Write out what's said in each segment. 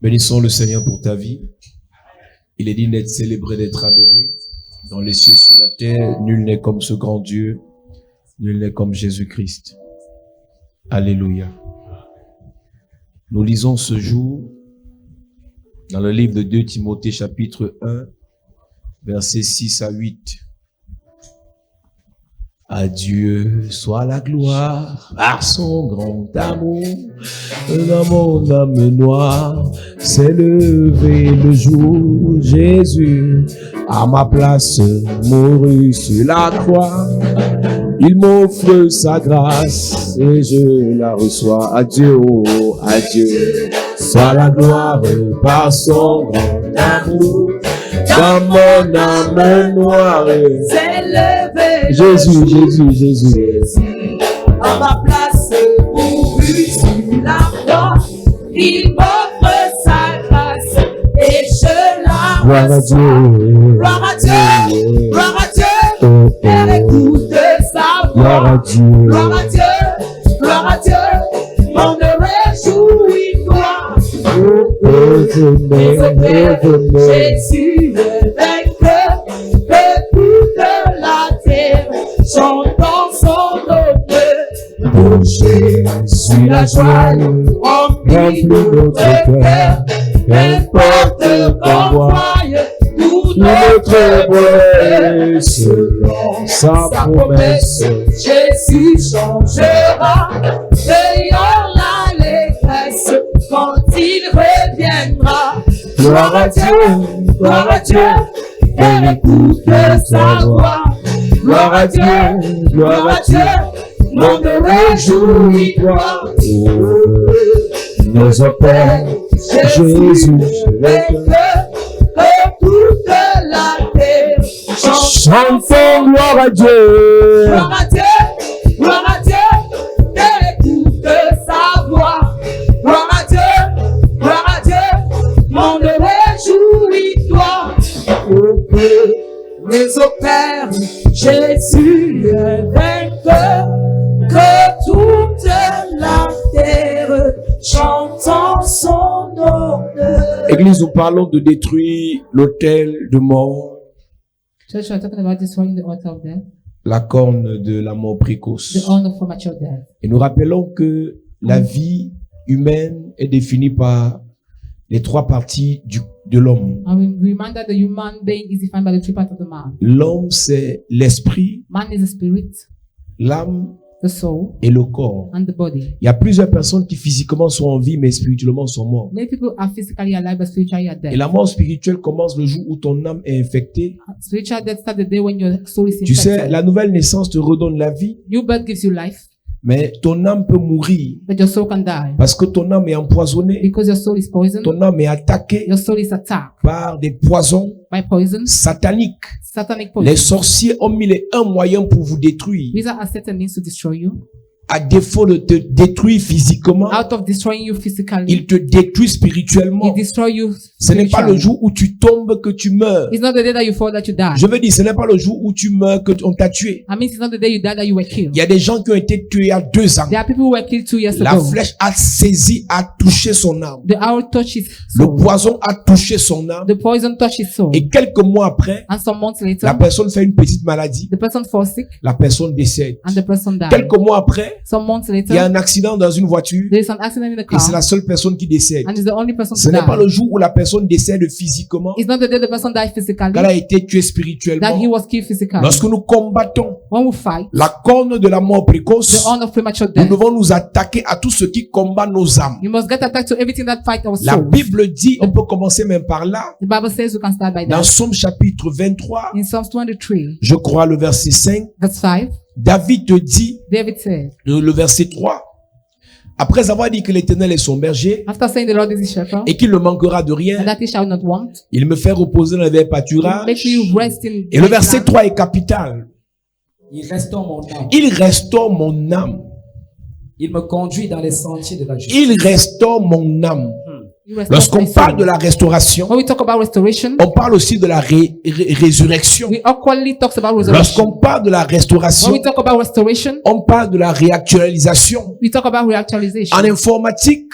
Bénissons le Seigneur pour ta vie. Il est digne d'être célébré, d'être adoré. Dans les cieux, sur la terre, nul n'est comme ce grand Dieu. Nul n'est comme Jésus-Christ. Alléluia. Nous lisons ce jour dans le livre de 2 Timothée chapitre 1, versets 6 à 8. À Dieu soit la gloire par son grand amour. Dans mon âme noire s'est levé le jour. Jésus, à ma place, mourut sur la croix. Il m'offre sa grâce et je la reçois. Adieu, oh, adieu. Soit la gloire par son grand amour. Dans mon âme noire s'est levé Jésus, Jésus, Jésus. à ma place, mourut sur la croix. Il m'offre sa grâce et je la Gloire à reçois. Dieu. Gloire à Dieu, gloire à Dieu. Père, écoute sa Gloire à voix. Dieu. Gloire à Dieu, gloire à Dieu. Mon réjouis-toi. Jésus le vainqueur, que toute la terre chantons son honneur. Pour Jésus la joie remplit notre cœur, qu'importe qu'on voie tout notre bonheur. Selon sa promesse, Jésus changera, ayant l'allégresse quand il reviendra. Gloire à Dieu, gloire à Dieu, et écoute sa voix. Gloire à Dieu, gloire à Dieu, monde réjouis-toi. Nos opères, Jésus, vainqueur, que toute la terre chantons gloire à Dieu. gloire à Dieu, gloire à Dieu, et écoute sa voix. Gloire à Dieu, monde réjouis-toi. Les opères, Jésus le vainqueur, que toute la terre chantons son honneur. Église, nous parlons de détruire l'autel de mort, Church, we're talking about destroying the altar of death, la corne de la mort précoce. the honor for mature death. Et nous rappelons que la vie humaine est définie par les trois parties de l'homme. And we remind that the human being is defined by the three parts of the man. L'homme, c'est l'esprit, Man is the spirit, l'âme the soul, et le corps. and the body. Il y a plusieurs personnes qui physiquement sont en vie, mais spirituellement sont morts. Many people are physically alive but spiritually are Et dead. la mort spirituelle commence le jour où ton âme est infectée. Spiritual death starts the day when your soul is Tu sais, infected. la nouvelle naissance te redonne la vie, New birth gives you life, mais ton âme peut mourir but your soul can die. parce que ton âme est empoisonnée, Because your soul is poisoned, ton âme est attaquée your soul is attacked par des poisons by poison, sataniques. satanic Les poison. sorciers ont mis un moyen pour vous détruire. These are certain means to destroy you. À défaut de te détruire physiquement, Out of destroying you physically, ils te détruisent spirituellement. he destroy you Ce n'est pas le spiritually. jour où tu tombes que tu meurs. It's not the day that you fall that you die. Je veux dire, ce n'est pas le jour où tu meurs que on t'a tué. I mean, it's not the day you die that you were killed. Il y a des gens qui ont été tués il y a 2 ans. There are people who were killed 2 years La ago. flèche a saisi, a touché son âme. The arrow touched his Le soul. poison a touché son âme. The poison touched his soul. Et quelques mois après, And some months la later, personne fait une petite maladie. the person falls sick La personne décède. and the person died. Quelques mois après, Some months il y a later, un accident dans une voiture. there is an accident in the Et c'est car la seule personne qui décède. and it's the only person Ce to n'est pas die. le jour où la personne décède physiquement, It's not the day the person died physically, qu'elle a été tuée that he spirituellement. was killed physically. Lorsque nous combattons When we fight, la corne de la mort the précoce, honor of premature nous death, devons nous attaquer à tout ce qui combat nos âmes. you must get attacked to everything that fight our La soul. Bible dit, on peut commencer même par là, The Bible says we can start by dans that. Somme chapitre 23, In Psalms 23, je crois le verset 5, verse 5, David te dit, David said, le verset 3, après avoir dit que l'Éternel est son berger after saying the Lord is his shepherd, et qu'il ne manquera de and rien, that he shall not want, il me fait reposer dans les verts pâturages. make you rest in Et le verset land. 3 est capital. Il restaure mon âme. Il restaure mon âme. Il me conduit dans les sentiers de la justice. Il restaure mon âme. You restore Lorsqu'on my parle soul. de la restauration, When we talk about restoration, on parle aussi de la résurrection. we equally talk about resurrection. Lorsqu'on parle de la When restauration, we talk about restoration, on parle de la réactualisation. we talk about reactualization. En informatique,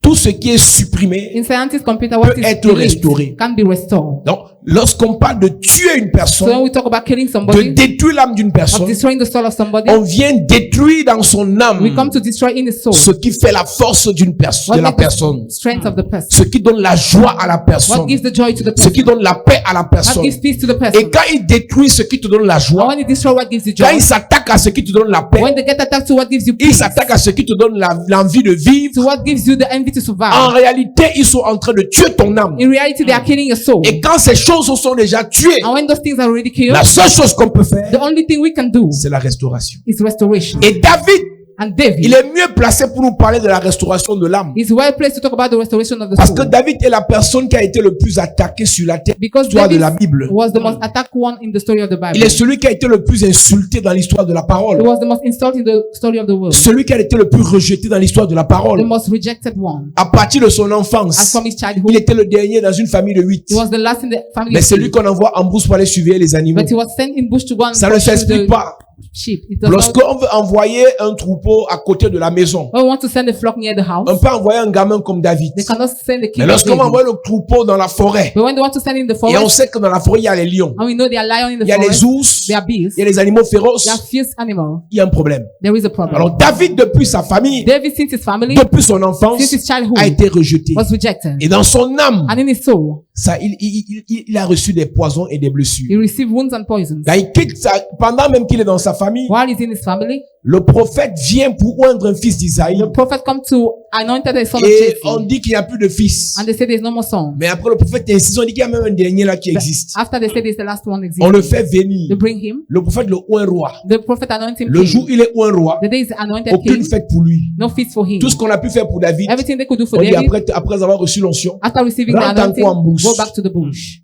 tout ce qui est supprimé In scientist computer, what peut is être deleted restauré. can be restored. Donc, lorsqu'on parle de tuer une So personne, when we talk about killing de somebody, détruire l'âme d'une of personne, destroying the soul of somebody, on vient détruire dans son âme we come to destroy in his soul ce qui fait la force d'une personne, what de la makes personne, the strength of the person, ce qui donne la joie à la personne, what gives the joy to the ce qui person, donne la paix à la what personne. gives peace to the Et person. quand il détruit ce qui te donne la And joie, when you destroy what gives you quand joy, il s'attaque à ce qui te donne la paix, when they get attacked to what gives you il peace, s'attaque à ce qui te donne l'envie de vivre. to what gives you the envy to En survive. réalité, ils sont en train de tuer ton âme. In reality, they are killing your soul. Et quand ces choses sont déjà tuées, And when those things are already killed, la seule chose qu'on peut faire, the only thing we can do c'est la restauration. is restoration. Et David, And David il est mieux placé pour nous parler de la restauration de l'âme. is well placed to talk about the restoration of the Parce que soul. David est la personne qui a été le plus attaquée sur la terre, Because l'histoire de David la Bible. was the most attacked one in the story of the Il Bible. est celui qui a été le plus insulté dans l'histoire de la He parole. was the most insulted in the story of the world. Celui qui a été le plus rejeté dans l'histoire de la The parole. most rejected one. À partir de son As enfance, from his il childhood, était le dernier dans une famille de 8. he was the last in the family Mais of c'est lui 8. qu'on envoie en brousse pour aller surveiller les animaux. But he was sent in bush to go and Ça ne pursue s'explique the pas. sheep. It does not. Lorsqu'on veut envoyer un troupeau à côté de la maison, When we want to send a flock near the house, on peut envoyer un gamin comme David. they cannot send the king Mais of lorsqu'on va David. envoyer le troupeau dans la forêt, But when they want to send in the et on forest, sait que dans la forêt, il y a les lions, and we know there are lions in the il y a les forest, ours, there are bears, il y a les animaux féroces, there are fierce animals, il y a un problème. there is a problem. Alors David, depuis sa famille, David, since his family, depuis son enfance, since his childhood, a été rejeté. was rejected. Et dans son âme, And in his soul, ça, il a reçu des poisons et des blessures. he received wounds and poisons. Là, il quitte pendant même qu'il est dans sa famille, While he's in his family, le prophète vient pour oindre un fils d'Isaïe. the prophet come to anointed the son of Et Jesse. on dit qu'il n'y a plus de fils. And they say there's no more son. Mais après, le prophète insiste, on dit qu'il y a même un dernier là qui existe. After they say there's the last one On le existing, fait venir. they bring him. Le prophète le oint roi. The prophet anoint him Le jour king. où il est oint roi, The day is anointed aucune king. fête pour lui. No feast for him. Tout ce qu'on a pu faire pour David, Everything they could do for on dit David, après avoir reçu l'onction, after receiving the rentre anointing, encore en mousse. go back to the bush.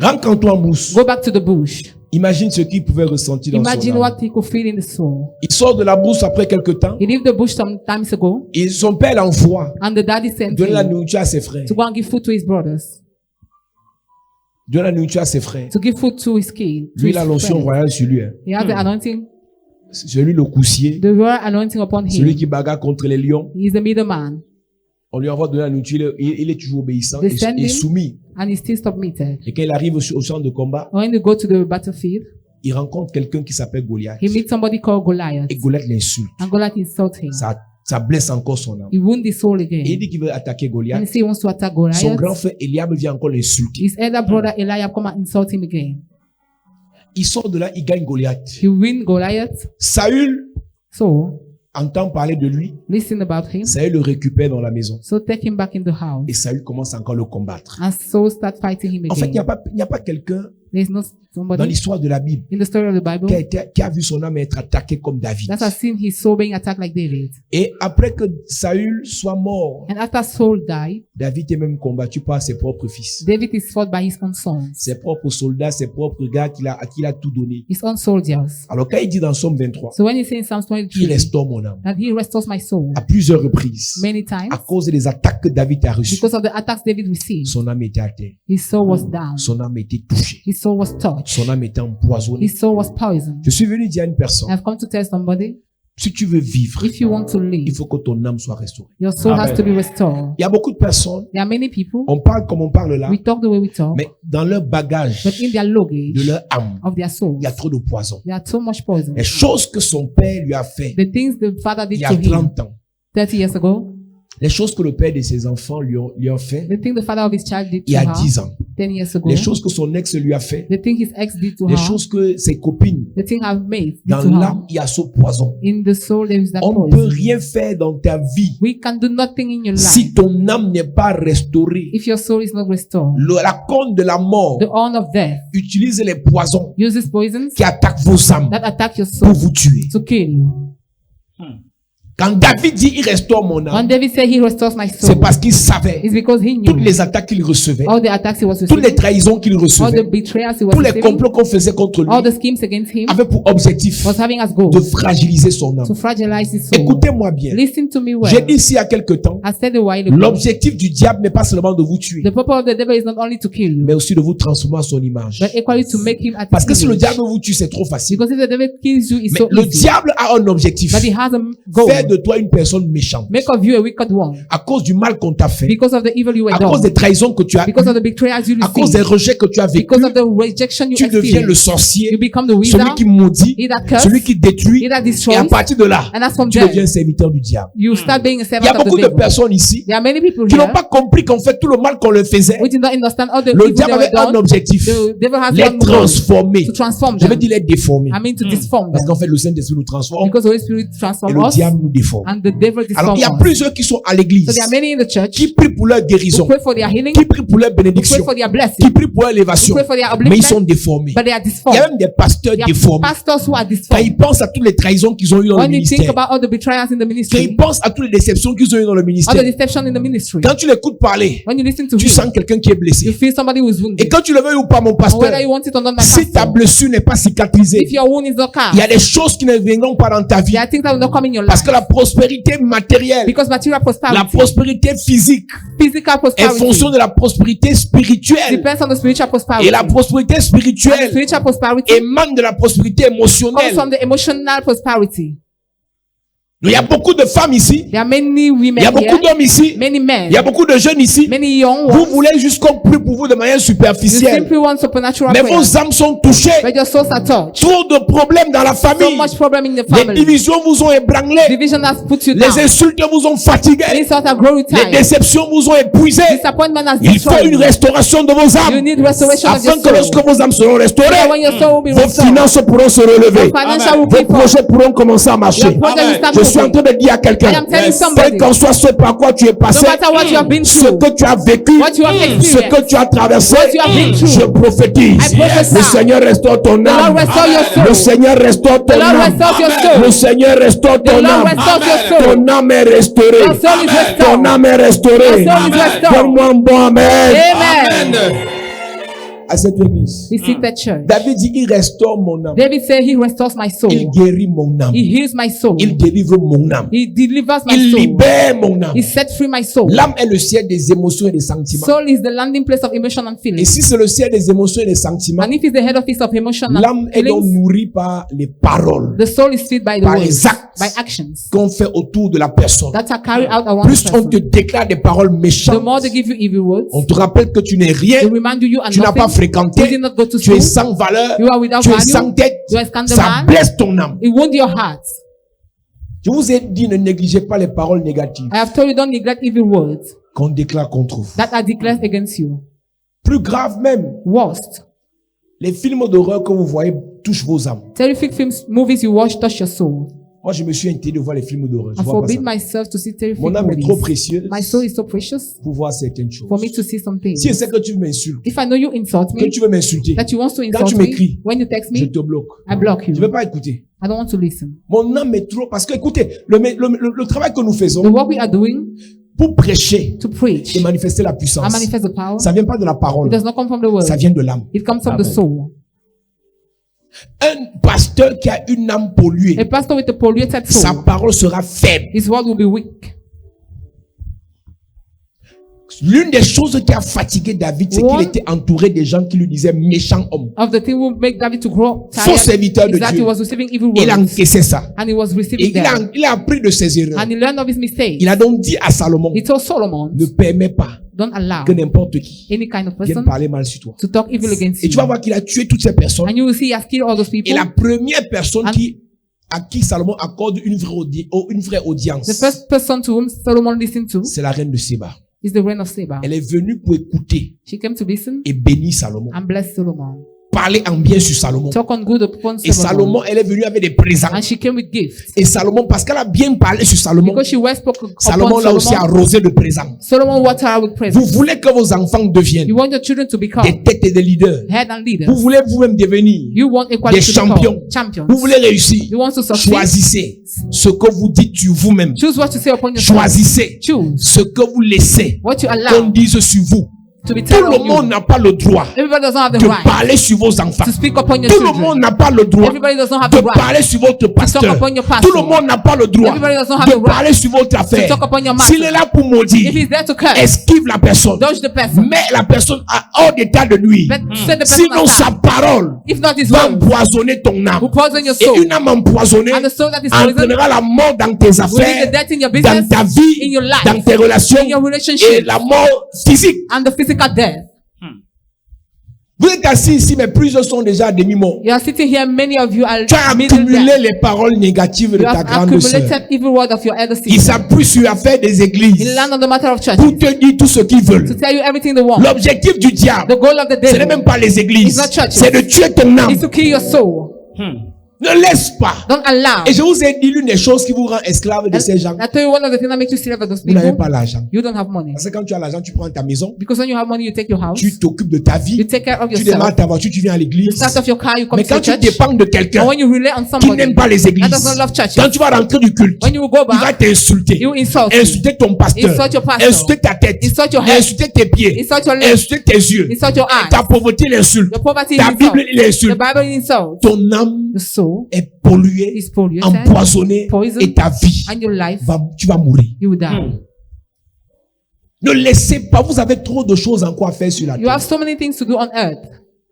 rentre en toi en mousse. Go back to the bush. Imagine ce qu'il pouvait ressentir dans Imagine son âme. what he could feel in the soul. Il sort de la brousse après quelque temps. He left the bush some times ago, Et son père l'envoie and the daddy sent donner la him nourriture à ses frères. to go and give food to his brothers, Donner la nourriture à ses frères. to give food to his king. To Lui, his il a l'onction friends. royale sur lui. Hein. He has the anointing, C'est lui le coussier. the royal anointing upon Celui him. qui bagarre contre les lions. He is the middleman, On lui envoie donner la nourriture. Il est toujours obéissant They send et him. soumis. and he's still submitted. Et quand il arrive au champ de combat, When you go to the battlefield, il rencontre quelqu'un qui s'appelle Goliath. he meets somebody called Goliath, Et Goliath l'insulte. and Goliath insults him. Ça blesse encore son âme. He wounds his soul Et il again. dit qu'il veut attaquer And he Goliath. says he wants to attack Son grand Goliath. frère Eliab vient encore l'insulter. His elder brother Eliab come and insult him again. Il sort de là, il gagne Goliath. He win Goliath. Saül So entend parler de lui. listen about him. Saül le récupère dans la maison. So take him back in the house. Et Saül commence encore à le combattre. And so start fighting him En fait, il again. n'y a pas quelqu'un There's no dans somebody l'histoire de la Bible in the story of the Bible qui a vu son âme être attaquée comme David. that has seen his soul being attacked like David. Et après que Saül soit mort, And after Saul died, David est même combattu par ses propres fils. David is fought by his own sons, Ses propres soldats, ses propres gars à qui il a tout donné. his own soldiers. Alors quand il dit dans Somme 23, So when he says in Psalms il 23 restaure mon âme that he restores my soul à plusieurs reprises many times à cause des attaques que David a reçues. because of the attacks David received, Son âme était à terre. his soul was down, Son âme était touchée. his soul was touched, Son âme était empoisonnée. his soul was poisoned. Je suis venu dire à une personne, I've come to tell somebody, si tu veux vivre, if you want to il live, faut que ton âme soit restaurée. your soul has to be restored. Il y a beaucoup de personnes, There are many people, on parle comme on parle là, we talk the way we talk, mais dans leur bagage but in their de luggage leur âme, of their souls, il y a trop de poison. there are too much poison. Les choses que son père lui a fait The things the father il did y a to him 30 ans, 30 years ago, les choses que le père de ses enfants lui ont fait the thing the father of his child did il y to a her 10 ans, 10 years ago, les choses que son ex lui a fait, the thing his ex did to les her, choses que ses copines, the thing her mate did dans to her. l'âme, il y a ce poison. In the soul there is that On ne peut poison. rien faire dans ta vie We can do nothing in your life si ton âme n'est pas restaurée. if your soul is not restored. La corne de la mort The horn of death utilise les poisons uses poisons qui attaquent vos âmes that attack your pour soul vous tuer. to kill you. Quand David dit il restaure mon When âme, David said he restores my c'est soul, parce qu'il savait it's because he toutes knew les attaques qu'il recevait, all the attacks he was toutes les receiving, trahisons qu'il all the recevait, betrayals he was tous les receiving, complots qu'on faisait contre lui, all the schemes against him avaient pour objectif was having as goal de fragiliser son âme. to fragilize his soul. Écoutez-moi bien. Listen to me well. J'ai dit ici il y a quelque temps, I said a while ago, l'objectif du diable n'est pas seulement de vous tuer, the purpose of the devil is not only to kill you, mais aussi de vous transformer en son image. but equally to make him at Parce que his si le image. diable vous tue, c'est trop facile. Because if the devil kills you, it's Mais so le easy. diable a un objectif. But he has a goal Faire de toi une personne méchante. Make of you a wicked one. À cause du mal qu'on t'a fait. Because of the evil you were À cause des done. trahisons que tu as Because eues. of the betrayals you À cause des received. rejets que tu as vécu. Because of the rejection you Tu deviens le experienced. sorcier. You become the Celui wizard. qui maudit. He that curse. Celui qui détruit. He that Et à destroys. partir de là, And that's from tu there. deviens serviteur du diable. You start being a Il y a servant of beaucoup the de devil. personnes ici There are many people qui n'ont here pas compris qu'en fait tout le mal qu'on leur faisait, who did not understand all the le evil diable they were avait un done. objectif. The devil has Les one goal, transformer. to transform Je veux them. dire les déformer. I mean to disform Parce them. qu'en fait le Saint-Esprit nous transforme Because the Holy Spirit et transforms le us diable nous déforme. and the devil Alors disforms il y a us. plusieurs qui sont à l'église, So there are many in the church qui prient pour leur who guérison, pray for their healing, qui prient pour leur who pray bénédiction, for their blessing, qui prient pour leur who élévation, pray for their mais ils sont upliftment, déformés. but they are Il y a disformed. même des pasteurs There déformés. are pastors who are Quand disformed. ils pensent à toutes les trahisons qu'ils ont eues dans le When you think ministère, about all the betrayals in the quand ministry, ils pensent à toutes les déceptions qu'ils ont eues dans le all ministère, the deception in the ministry, quand tu l'écoutes parler, when you listen to tu him, sens quelqu'un qui est you blessé. feel somebody who is Et wounded. quand tu le veux ou pas, mon And pasteur, whether you want it or not, my si ta pastor, blessure n'est pas cicatrisée, if your wound is not il y a cast, des choses qui ne viendront pas dans ta vie. there are things that will not come in your Parce life. que la prospérité matérielle, Because material la prosperity, prospérité physique, physical est prosperity, fonction de la prospérité spirituelle. depends on the spiritual prosperity. Et la prospérité And spirituelle spiritual prosperity émane de la prospérité comes émotionnelle. from the emotional prosperity. Il y a beaucoup de femmes ici. There are many Il women y a beaucoup here, d'hommes ici. many men, Il y a beaucoup de jeunes ici. many young Vous ones. voulez juste qu'on prie pour vous de manière You superficielle. simply want supernatural Mais prayer, vos âmes sont touchées. but your souls are touched. Trop de problèmes dans la So famille. much problem in the Les family. divisions vous ont ébranlé. Division has put you Les down. insultes vous ont fatigué. Insults have grown you Les tired. déceptions vous ont épuisé. Disappointment has Il faut destroyed une you. restauration de vos You âmes. need restoration of Afin your que lorsque soul. vos âmes seront So restaurées, that when your soul will be vos restored, finances pourront se relever. your financial will Vos be formed. projets pourront commencer à marcher. Your project will start Je suis en train moving. de dire à quelqu'un, I am telling quel somebody, qu'en soit ce par quoi tu es no passé, matter what you have been ce through, que tu as vécu, what you have ce experienced, que tu as traversé, what you have been through, je prophétise. I prophesy. Le Seigneur restaure ton the Lord âme. restore your soul. Le Seigneur restaure ton The Lord âme. restores your soul. Le Seigneur restaure The ton Lord âme. restores your soul. Ton âme est restaurée. Your soul is restored. Ton âme est restaurée. Your soul is restored. Donne-moi un bon amen. Amen. À cette église, We see that church. David dit, il restaure mon âme. David said he restores my soul. Il guérit mon âme. He heals my soul. Il délivre mon âme. He delivers my Il soul. libère mon âme. He set free my soul. L'âme est le ciel des émotions et des sentiments. Soul is the landing place of emotion and Et feelings. si c'est le ciel des émotions et des sentiments, And if it's the head office of emotion and l'âme est donc feelings, nourrie par les paroles the soul is fed by the par words, les actes by actions qu'on fait autour de la personne. that are carried out around Plus the on te person. déclare des paroles The méchantes, more they give you evil words, on te rappelle que tu n'es rien, they remind you are tu n'as pas nothing. You fréquenté, did not go to tu es school. sans valeur, You are without tu es value. sans tête. You are a scandal Ça man. blesse ton âme. It wounds your heart. Je vous ai dit, ne négligez pas les paroles négatives I have told you don't neglect evil words qu'on déclare contre vous. that are declared against you. Plus grave même, Worst. les films d'horreur que vous voyez touchent vos âmes. Terrific films, movies you watch touch your soul. Moi, je me suis interdit de voir les films d'horreur. Je I vois pas ça. forbid myself to see terrific Mon âme est trop movies. précieuse My soul is so precious pour voir certaines choses. for me to see some things. Si je sais que tu m'insultes, If I know you insult que me, tu veux m'insulter, that you want to quand tu insult m'écris, me, when you text je me, te bloque. I block Je ne veux you. pas écouter. I don't want to listen. Mon âme est trop... Parce que, écoutez, le travail que nous The faisons work we are doing pour prêcher to preach et manifester la and puissance, manifest the power, ça ne vient pas de la it parole. does not come from the word. Ça vient de l'âme. It comes from the Amen. soul. Un pasteur qui a une âme polluée, A pastor with a polluted sa soul, parole sera faible. his word will be weak. L'une des choses qui a fatigué David, c'est qu'il était entouré des gens qui lui disaient méchant homme. Of the thing will make David to grow Faux tired serviteur de is that Dieu. he was receiving evil Il a words encaissé ça. and he was Et receiving them. il a appris de ses erreurs. And he learned of his mistakes. Il a donc dit à Salomon, He told Solomon, ne permets pas don't allow que n'importe qui any kind of vienne person parler mal sur toi. to talk evil against Et you. tu vas voir qu'il a tué toutes ces personnes. And you will see he has killed all those Et people. la première personne And- à qui Salomon accorde une vraie audience, The first person to whom Solomon listened to c'est la reine de Séba. is the reign of Seba. Elle est venue pour écouter She came to listen et bénir Salomon. and bless Solomon. Parler en bien sur Salomon. Talk on good upon Et Salomon, elle est venue avec des présents. And she came with gifts. Et Salomon, parce qu'elle a bien parlé sur Salomon, Because she well spoke Salomon upon l'a aussi Solomon. arrosé de présents. Solomon watered her with Vous presents. voulez que vos enfants deviennent You want your children to become des têtes et des leaders. head and leaders. Vous voulez vous-même devenir You want equality des to champions. become champions. Vous voulez réussir. You want to succeed. Choisissez ce que vous dites sur vous-même. Choose what to say upon yourself. Choisissez Choose ce que vous laissez what you qu'on allow dise sur vous. to be Tout tell le on monde you. n'a pas le droit Everybody does not have the de right parler sur vos enfants. to speak upon your Tout le children. monde n'a pas le droit Everybody does not have de the right parler sur votre pasteur. talk upon your pastor. Tout le monde n'a pas le droit Everybody does not have de the right parler sur votre affaire. talk upon your matter. S'il est là pour If maudire, he's there to curse, esquive la personne. dodge the person. Mets la personne hors d'état de nuire. But set the person Sinon, sa aside. parole If not his va word, empoisonner ton will âme. poison your Et soul. une âme empoisonnée And the soul that is poisoned entraînera la mort dans tes will lead affaires, the death in your dans business, ta vie, in your life, dans tes relations in your et relationship, la mort physique. and the physical death. Vous êtes assis ici, mais plusieurs sont déjà à demi-morts. You are sitting here, many of you are Tu as middle accumulé death. les paroles négatives de You ta have grande sœur. accumulated evil word of your elder Ils sister. s'appuient sur l'affaire des He églises land on the matter of church pour te dire tout ce qu'ils to veulent. tell you everything they want. L'objectif du diable, The goal of the ce n'est devil même pas les églises, It's not churches. c'est de tuer ton âme. is to kill your soul. Ne laisse pas. Don't allow. Et je vous ai dit l'une des choses qui vous rend esclave de ces gens. I tell you one of the things that makes you slave of those Vous n'avez people. pas l'argent. You don't have money. Parce que quand tu as l'argent, tu prends ta maison, Because when you have money, you take your house. tu t'occupes de ta vie, You take care of tu démarres yourself. ta voiture, tu viens à You l'église. start off your car, you come Mais to quand the tu church. dépends de And quelqu'un when you rely on qui somebody n'aime pas les that églises, does not love churches, quand tu vas rentrer du culte, when you will go il va back, t'insulter, you insult you. insulter ton pasteur, Insult your pastor. insulter ta tête, Insult your head. insulter tes pieds, Insult your legs. insulter tes yeux, Insult your eyes. ta pauvreté l'insulte, Your poverty ta is Bible insult. il The l'insulte, Bible insults. ton âme The soul est polluée, is polluted. empoisonnée Poison. et ta vie, And your life, tu vas mourir. you will die. Ne laissez pas, vous avez trop de choses encore à faire sur la You terre. have so many things to do on earth.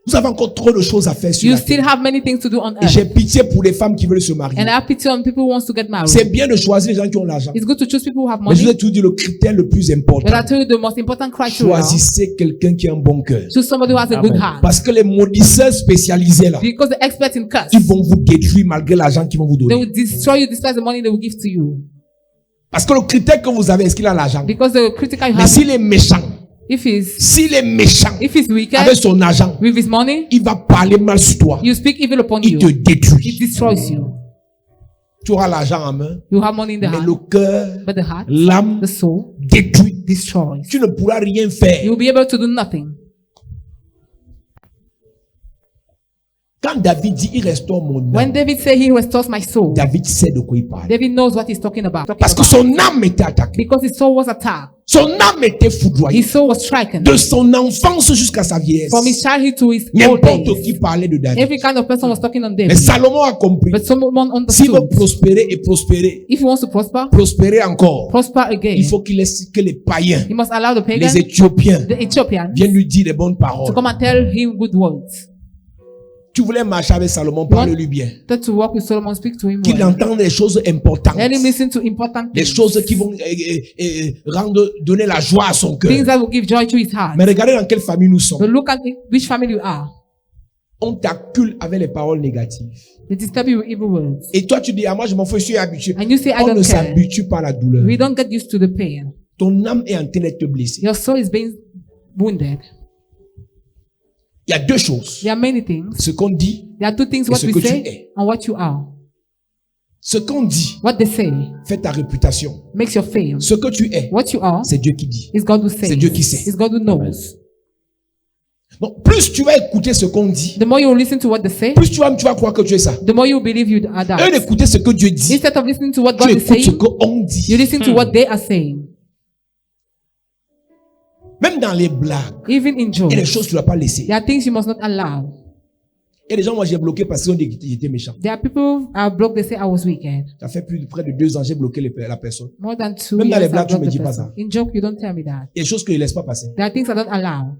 Vous avez encore trop de choses à faire sur You la terre. still have many things to do on Et earth. j'ai pitié pour les femmes qui veulent se marier. And I have pity on people who wants to get married. C'est bien de choisir les gens qui ont l'argent. It's good to choose people who have Mais je vous money. ai tout dit, le critère le plus important. But I tell you the most important criteria. Choisissez quelqu'un qui a un bon cœur. Choose somebody who has a good heart. Parce que les maudisseurs spécialisés là, Because the experts in curse, ils vont vous détruire malgré l'argent qu'ils vont vous they donner. will destroy you despite the money they will give to you. Parce que le critère que vous avez, est-ce qu'il a l'argent? Because the critical you Mais have, s'il est méchant, if he's wicked avec son argent, with his money, il va parler mal sur toi. you speak evil upon Il you. te It détruit. destroys you. Tu auras l'argent en main, You have money in the mais hand, le cœur, but the heart, l'âme the soul, détruit. destroys. Tu ne pourras rien faire. You will be able to do nothing. Quand David dit, il restaure mon âme, When David said he restores my soul, David sait de quoi il parle. David knows what he's talking about. Parce que son âme était attaquée. Because his soul was attacked. Son âme était foudroyée. His soul was stricken. De son enfance jusqu'à sa vieillesse. From his childhood to his old N'importe days. qui parlait de David. Every kind of person was talking on Mais David. Salomon a compris. But Solomon S'il veut understood. prospérer et prospérer, If he wants to prosper, prospérer encore, prosper again, il faut qu'il laisse que les païens, he must allow the pagan, les Éthiopiens, the Ethiopians, viennent lui dire les bonnes to paroles. come and tell him good words. Tu voulais marcher avec Salomon, parle-lui bien. That to walk with Solomon, speak to him Qu'il well. entende les choses importantes. Let him listen to important Les things. choses qui vont donner la joie à son Things cœur. that will give joy to his heart. Mais regardez dans quelle famille nous But sommes. look at which family you are. On t'accule avec les paroles négatives. They disturb you with evil words. Et toi, tu dis, ah, moi, je m'en fous, je suis habitué. And you say, I On ne don't care. s'habitue pas à la douleur. We don't get used to the pain. Ton âme est en train d'être blessée. Your soul is being wounded. Il y a deux choses. There are many things. Ce qu'on dit, There are two things, Et what ce we que tu say es. and what you are. ce qu'on dit What they say fait ta réputation. makes your fame. Ce que tu es, What you are c'est Dieu qui dit. is God who says. C'est Dieu qui sait. It's God who knows. Donc, plus tu vas écouter ce qu'on dit, The more you listen to what they say, plus tu vas croire que tu es ça. the more you believe you are Eux that. d'écouter ce que Dieu dit, Instead of listening to what tu God is écoutes ce saying, qu'on you dit. listen to what they are saying. Même dans les blagues, Even in il y a des jokes, choses que tu ne dois pas laisser. there are things you must not allow. Il y a des gens, moi j'ai bloqué parce qu'ils ont dit que j'étais méchant. There are people I blocked, they say I was wicked. Ça fait près de 2 ans, j'ai bloqué la personne. More than 2 Même dans les years I blagues, tu me blocked dis the pas person. ça. In joke, you don't tell me that. Il y a des choses que je ne laisse pas passer. There are things I don't allow.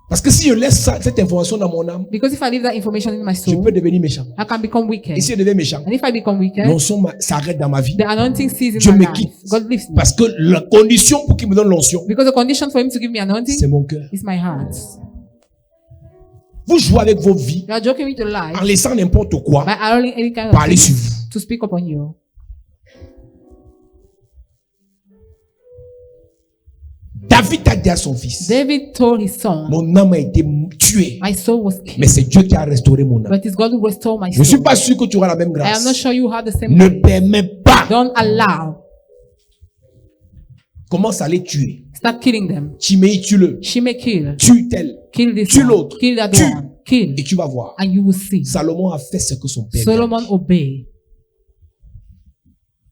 Parce que si je laisse cette information dans mon âme, Because if I leave that information in my je soul, peux devenir méchant. I can become Et wicked. si je deviens méchant, And if I become wicked, l'onction s'arrête dans ma vie. the anointing ceases Je in my me life. quitte. God leaves me. Parce que la condition pour qu'il me donne l'onction, Because the condition for him to give me anointing c'est mon cœur. is my heart. Vous jouez avec vos vies You are joking with your en life laissant n'importe quoi by allowing any kind of parler thing sur vous. to speak upon you. David a dit à son fils, David told his son, mon âme a été tuée, my soul was mais killed, c'est Dieu qui a restauré mon âme. but it's God who restored my Je ne suis soul. pas sûr que tu auras la même I am not grâce. sure you have the same Ne grace. permets pas. Don't allow. Commence à les tuer. Start killing them. Chimei, tue-le. She may kill. Tue tel. Kill this Tue one. l'autre. Kill that Tue. one. Kill. Et tu vas voir. And you will see. Salomon a fait ce que son père lui a Solomon dit. obeyed.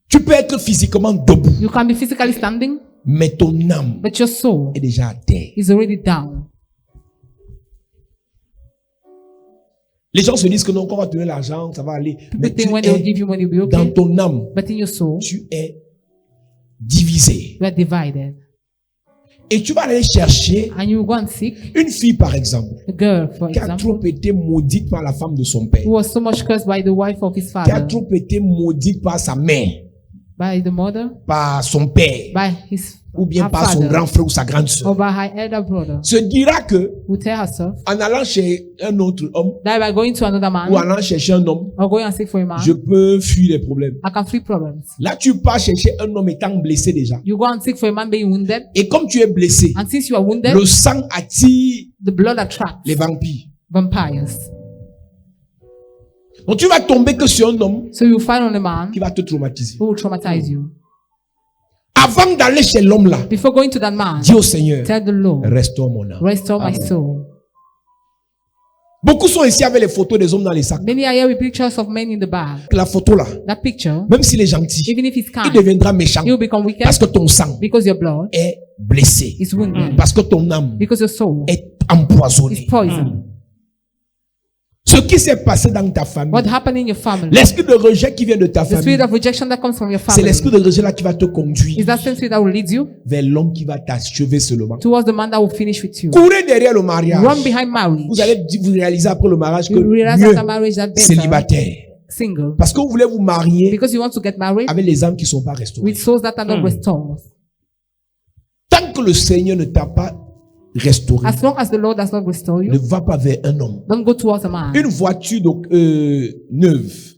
Tu peux être physiquement debout, You can be physically standing, Mais ton âme but your soul est déjà à terre. is already down. Les gens se disent que non, quand on va te donner l'argent, ça va aller. Mais People think tu when they will es, give you money, you'll be dans okay. ton âme, But in your soul, tu es divisé. you are divided. Et tu vas aller chercher And you go and seek une fille, par exemple, a girl, for qui a example, trop été maudite par la femme de son père, who was so much cursed by the wife of his qui a father, trop été maudite par sa mère, by the mother, par son père, by his ou bien her par son father, grand frère ou sa grande sœur, or by her elder brother, se dira que who tell herself en allant chez un autre homme that by going to another ou man allant chercher un homme, or going and seek for a man, je peux fuir les problèmes. I can free problems. Là, tu pars chercher un homme étant blessé déjà. You go and seek for a man being wounded, Et comme tu es blessé, and since you are wounded, le sang attire the blood attracts les vampires. vampires. Donc tu vas tomber que sur un homme So you find on a man qui va te traumatiser. who will traumatize you. Avant d'aller chez l'homme là, Before going to that man, dis au Seigneur, tell the Lord, restaure mon âme. restore my soul. Beaucoup sont ici avec les photos des hommes dans les sacs. Many are here with pictures of men in the bag. La photo là, That picture, même s'il est gentil, even if it's il kind, deviendra méchant. he will become wicked Parce que ton sang because your blood est blessé. is wounded, Parce que ton âme because your soul est empoisonnée. is poisoned. Ce qui s'est passé dans ta famille, What happened in your family? l'esprit de rejet qui vient de ta The famille, spirit of rejection that comes from your c'est family. l'esprit de rejet là qui va te conduire Is that same spirit that will lead you vers l'homme qui va t'achever seulement. towards the man that will finish with you? Courez derrière le mariage. Run behind marriage. Vous allez vous réaliser après le mariage que You realize mieux after marriage that better célibataire. single. Parce que vous voulez vous marier Because you want to get married avec les âmes qui ne sont pas restaurées. with souls that are not restored. Tant que le Seigneur ne t'a pas restauré, As long as the Lord does not restore ne you, va pas vers un homme. don't go towards a man. Une voiture donc, neuve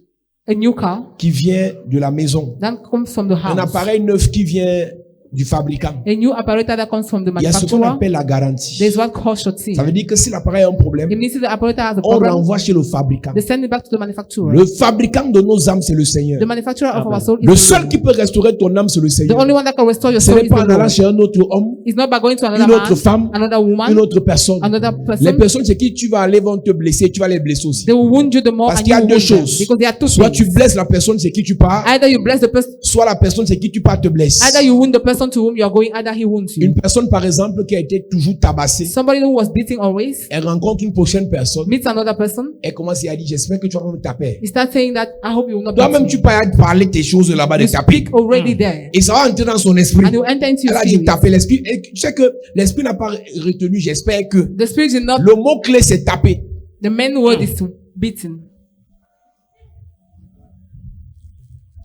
A new car qui vient de la maison. that comes from the Un house. appareil neuf qui vient du fabricant. A new apparatus that comes from the Il y a ce qu'on manufacturer. appelle la garantie. There's what called shorting. Ça veut dire que si l'appareil a un problème, It means if the apparatus has a on problem, renvoie chez le fabricant. they send it back to the manufacturer. Le fabricant de nos âmes, c'est le Seigneur. The manufacturer of our soul is Le the seul Lord. qui peut restaurer ton âme, c'est le The Seigneur. only one that can restore your Ce soul n'est is pas the en allant Lord. chez un autre homme, It's not by going to another une autre man, femme, another woman, une autre personne. another Les person. personnes chez qui tu vas aller vont te blesser, tu vas les blesser aussi. They will wound you the more Parce and qu'il y you a will deux wound them. choses. Because there are two Soit tu things. blesses la personne chez qui tu pars, Either you bless the person, soit la personne chez qui tu pars te blesse. either you wound the person to whom you are going, either he wounds you. Une personne, par exemple, qui a été toujours tabassée, Somebody who was beating always elle rencontre une prochaine personne, meets another person. elle commence à dire, j'espère que tu vas pas me taper. He starts saying that I hope you will not Toi-même, beat tu me. peux aller parler tes choses là-bas de You taper. speak already there. Et ça va entrer dans son esprit. And you enter into Elle your a dit spirit. taper l'esprit. Et tu sais que l'esprit n'a pas retenu, j'espère que. The spirit did not, Le mot-clé, c'est taper. the main word is to beaten.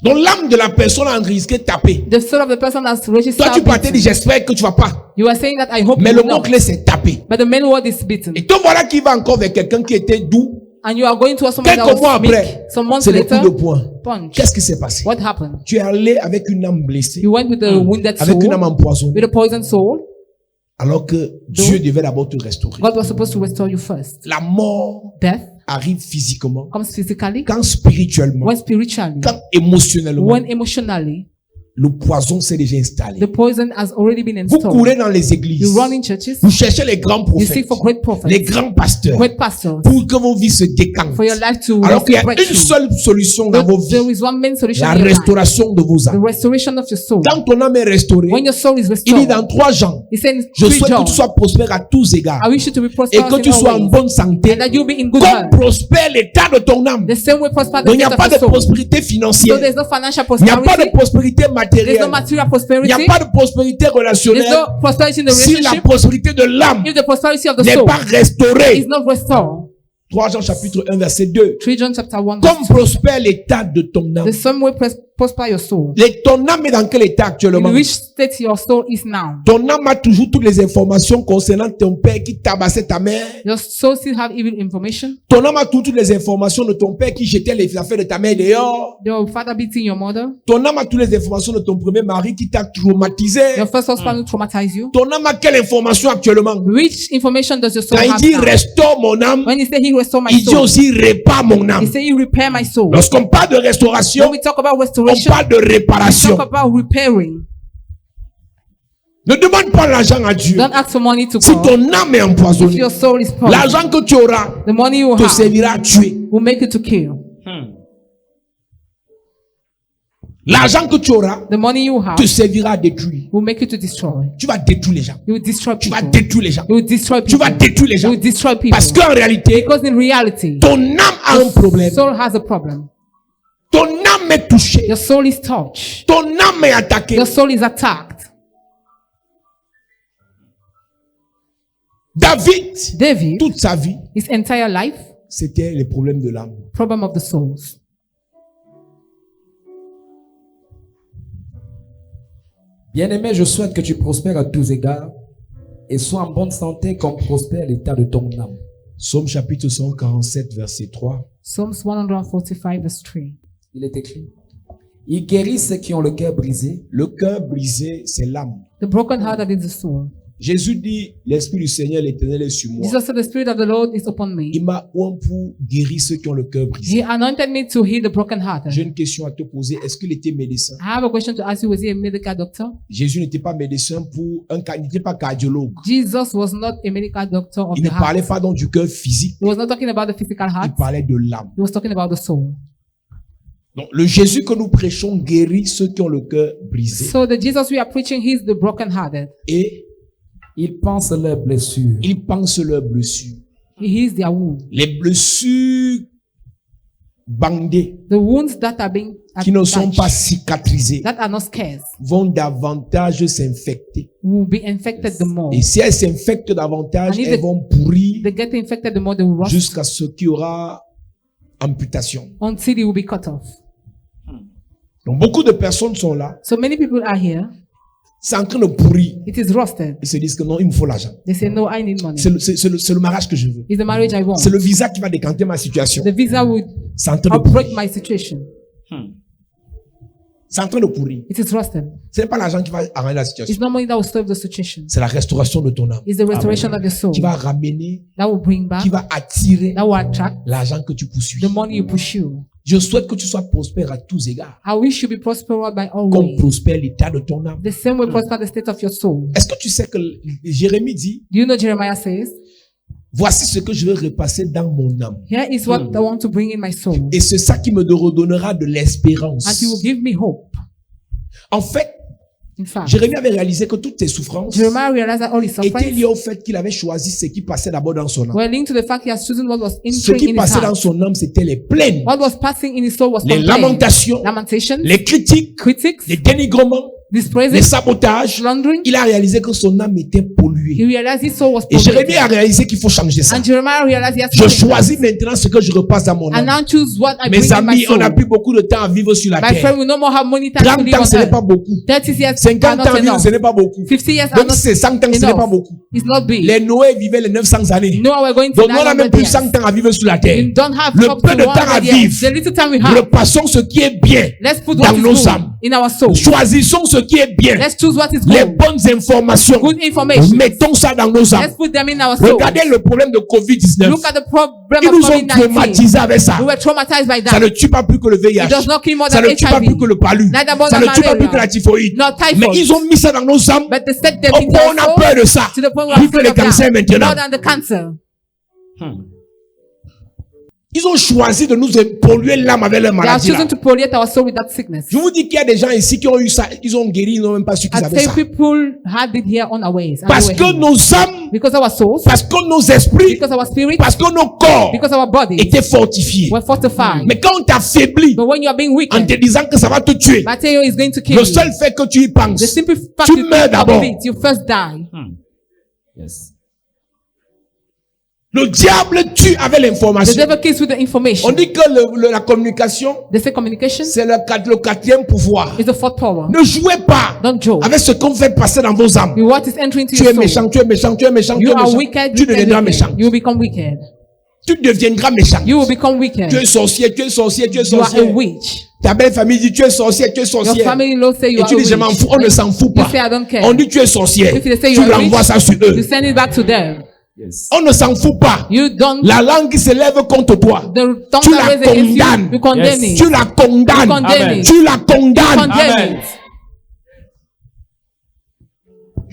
Donc l'âme de la personne a risqué de taper. The soul of the person has Toi, registered tu partais beaten. dit, j'espère que tu vas pas. You are saying that I hope Mais you le will not. mot-clé, c'est taper. But the main word is beaten. Et te voilà qui va encore vers quelqu'un qui était doux. And you are going to somebody that Quelques mois was meek. après, Some months c'est le coup later, de poing. punch. Qu'est-ce qui s'est passé? What happened? Tu es allé avec une âme blessée, You went with a wounded soul, avec une âme empoisonnée, with a poisoned soul. alors que Dieu devait d'abord te restaurer. God was supposed to restore you first. La mort Death arrive physiquement, comes physically, quand spirituellement, when spiritually, quand émotionnellement, when emotionally, le poison s'est déjà installé. the poison has already been Vous installed. courez dans les églises, You run in churches, vous cherchez les grands you seek prophètes, for great prophets, les grands pasteurs, great pastors, pour que vos vies se décantent. for your life to Alors qu'il y a break une through. seule solution dans vos There vies, is one main solution la in your life, restauration de vos the âmes. restoration of your soul. Quand ton âme est restaurée, When your soul is il dit restored, dans 3 Jean, he said in je 3 souhaite que John, tu sois prospère à tous égards I wish you to be et prosperous que tu in sois en all ways, bonne santé, and that you be in good comme health. prospère l'état de ton âme. The same way prosper the Donc il n'y a state pas of de your soul. prospérité So financière, there's no financial il n'y a pas de prosperity, prospérité there's no matérielle, material il prosperity, n'y a pas de prospérité there's relationnelle no prosperity in the si la relationship prospérité de l'âme if the prosperity of the n'est soul pas restaurée. is not restored. 3 Jean chapitre 1 verset 2. 3 John chapter 1 Comme verse 2. prospère l'état de ton âme. The same way prosper your soul. Ton âme est dans quel état actuellement? In which state your soul is now. Ton âme a toujours toutes les informations concernant ton père qui tabassait ta mère. Your soul still have evil information. Ton âme a toutes les informations de ton père qui jetait les affaires de ta mère dehors. Your father beating your mother. Ton âme a toutes les informations de ton premier mari qui t'a traumatisé. Your first husband will traumatize you. Ton âme a quelle information actuellement? Which information does your soul Quand il have dit now? restaure mon âme, When he say he restore my il dit soul, aussi répare mon âme. he say he repair my soul. Lorsqu'on parle de restauration, When we talk about on restoration, parle de we réparation. talk about repairing. Ne demande pas l'argent à Dieu. Don't ask for money to Si God. ton âme est If empoisonnée, your soul is poisoned, l'argent que tu auras the money you will te have servira à tuer. will make you to kill. L'argent que tu auras The money you have te servira à détruire. will make you to destroy. Tu vas détruire les gens. You will destroy Tu vas people. détruire les gens. You will destroy Tu people. vas détruire les You gens. will destroy people. Parce qu'en réalité, Because in reality, ton âme a un problème. soul has a problem. Ton âme est touchée. Your soul is touched. Ton âme est attaquée. Your soul is attacked. David, toute sa vie, his entire life, c'était les problèmes de l'âme. problem of the souls. Bien-aimé, je souhaite que tu prospères à tous égards et sois en bonne santé comme prospère l'état de ton âme. Psaume chapitre 147, verset 3. Psalms 145 verse 3. Il est écrit, il guérit ceux qui ont le cœur brisé. Le cœur brisé, c'est l'âme. The broken hearted is the soul. Jésus dit, l'Esprit du Seigneur, l'Éternel est sur moi. Jesus said, the Spirit of the Lord is upon me. Il m'a oint pour guérir ceux qui ont le cœur brisé. He anointed me to heal the broken hearted. J'ai une question à te poser. Est-ce qu'il était médecin? I have a question to ask you. Was he a medical doctor? Jésus n'était pas médecin il n'était pas cardiologue. Jesus was not a medical doctor of Il the ne parlait heart. pas donc du cœur physique. He was not talking about the physical Il heart. parlait de l'âme. He was talking about the soul. Donc, le Jésus que nous prêchons guérit ceux qui ont le cœur brisé. So the Jesus we are preaching, he's the broken hearted. Et Il pense leurs blessures. il pense leurs blessures. He heals their wounds. Les blessures bandées, The wounds that are being qui ne sont attached, pas cicatrisées, that are not scares, vont davantage s'infecter. will be infected the more. Et si elles s'infectent davantage, And if elles vont pourrir They get infected the more they will rust jusqu'à ce qu'il y aura amputation. until it will be cut off. Donc, beaucoup de personnes sont là, So many people are here. c'est en train de pourrir. It is rusted. Ils se disent que non, il me faut l'argent. They say, no, I need money. C'est le mariage que je veux. It's the marriage I want. C'est le visa qui va décanter ma situation. The visa will C'est en train de help break pourrir. my situation. C'est en train de pourrir. It is rusted. Ce n'est pas l'argent qui va arranger la situation. It's not money that will solve the situation. C'est la restauration de ton âme. It's the restoration of your soul Qui va ramener, that will bring back, qui va attirer that will attract l'argent que tu poursuis. the money you pursue. Je souhaite que tu sois prospère à tous égards. I wish you be prospered by all Comme ways. prospère l'état de ton âme. The same way prosper the state of your soul. Est-ce que tu sais que Jérémie dit, Do you know Jeremiah says, voici ce que je vais repasser dans mon âme. here is what I want to bring in my soul. Et c'est ça qui me redonnera de l'espérance. And he will give me hope. En fait, In fact, Jérémie avait réalisé que toutes ses souffrances Jeremiah realized that all his étaient sufferings liées au fait qu'il avait choisi ce qui passait d'abord dans son âme. were linked to the fact he has chosen what was Ce entering qui in his passait dans heart. son âme, c'était les plaintes, What was passing in his soul was les complaint, lamentations, lamentations, les critiques, critics, les dénigrements, les dispraises, sabotages. slandering. Il a réalisé que son âme était He polluée. realized his soul was Et Jérémie polluted. a réalisé qu'il faut changer ça. And Jeremiah realized he has Je to change choisis maintenant ce que je repasse dans mon that. And âme. now choose what I bring Mes in my amis, on soul. n'a plus beaucoup de temps à vivre sur la My friend, terre. we no more have money time to 30 live ans, on ce n'est earth. pas beaucoup. 30 years are 50 not ans à vivre, enough. ce n'est pas beaucoup. 50 years are Donc not si c'est 100 ans, ce n'est pas enough. beaucoup. It's not big. Les Noé vivaient les 900 années. No, we're going to Donc nous, on n'a même 900 plus years. 100 ans à vivre sur la terre. You don't have Le up peu to de temps à 100 years. vivre, The little time we have. repassons ce qui est bien Let's put dans what is nos good âmes. in our soul. Choisissons ce qui est bien. Let's choose what is Les good. bonnes informations. Good information. Mettons ça dans nos âmes. Let's put them in our soul. Regardez le problème de Covid-19. Look at the problem Ils of nous ont COVID-19. traumatisés avec ça. We were traumatized by Ça that. ne tue pas plus que le VIH. It does not kill more Ça than ne tue pas plus HIV. que le palu. Neither more Ça than ne tue pas plus malaria. que la typhoïde. Not typhoid. Mais ils ont mis ça dans nos âmes. But they set them Au in point their où on a soul peur de ça. to the point where Plus we're que afraid les of that. cancers maintenant. More than the cancer. Ils ont choisi de nous polluer l'âme avec leur They are maladie. là. choosing to pollute our soul with that sickness. Je vous dis qu'il y a des gens ici qui ont eu ça, ils ont guéri, ils n'ont même pas su qu'ils I avaient say ça. people had it here on our ways. and Parce they were que healed. nos âmes, Because our souls, parce que nos esprits, because our spirit, parce que nos corps because our bodies étaient fortifiés. were fortified. Mais quand on t'affaiblit But when you are being en weakened, te disant que ça va te tuer, I tell you it's going to kill le you. seul fait que tu y The penses, simple fact tu you meurs think d'abord. of it, you first die. Yes. Le diable tue avec The l'information. devil kills with the information. On dit que la communication, They say communication c'est le quatrième pouvoir. is the fourth power. Ne jouez pas Don't joke. avec ce qu'on fait passer dans vos âmes. With what is entering into Tu es your soul. méchant, tu es méchant, tu es méchant, tu You es are méchant. wicked. Tu deviendras méchant. You will become wicked. Tu deviendras méchant. You will become wicked. Tu es sorcier, tu es sorcier, tu es You are a sorcier. witch. Ta belle famille dit tu es sorcier, tu es Your sorcier. family law say you Et are tu a dis je m'en witch. fous, on ne s'en fout You pas. say I don't care. On dit tu es sorcier. If they say Tu you are renvoies rich, ça sur you eux. send it back to them. Yes. On ne s'en fout pas. You don't. La langue qui se lève contre toi, The tongue tu that la raise against condamnes. you, you condemn Yes. it. tu la condamnes. You condemn Amen. it. Tu la You condamnes. condemn Amen. it.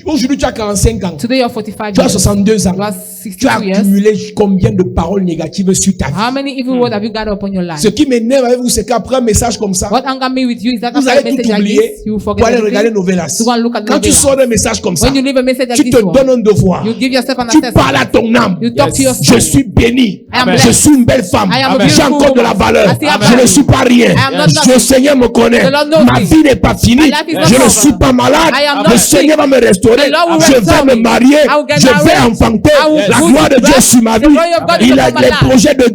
Aujourd'hui, tu as 45 ans. Today you're 45 Tu as years. 62 ans. You are Tu as 62 years. accumulé combien de paroles négatives sur ta vie? How many evil words have you got upon your life? Ce qui m'énerve avec vous, c'est qu'après un message comme ça, What anger me with you is that vous after a allez tout message like oublier this, you pour forget aller regarder everything. Novelas. To go and look at Quand tu Novelas. sors d'un message comme ça, When you leave a message like tu this te one, donnes un devoir. you give yourself an Tu assessment. parles à ton âme. You talk to your Je soul. suis béni. I am Je blessed. suis une belle femme. I am a J'ai beautiful encore de la woman. valeur. I still have Je ne value. suis pas rien. I am not Le nothing. Seigneur me connaît. The Lord knows Ma me. vie n'est pas finie. My life is not Je ne over. suis pas malade. I am Le not Seigneur va me restaurer. The Lord will Je restore vais me me. marier. I will get Je vais married. enfanter. I will La put gloire de to Dieu rest. sur ma The vie. glory of God is Il upon a my les life. projets de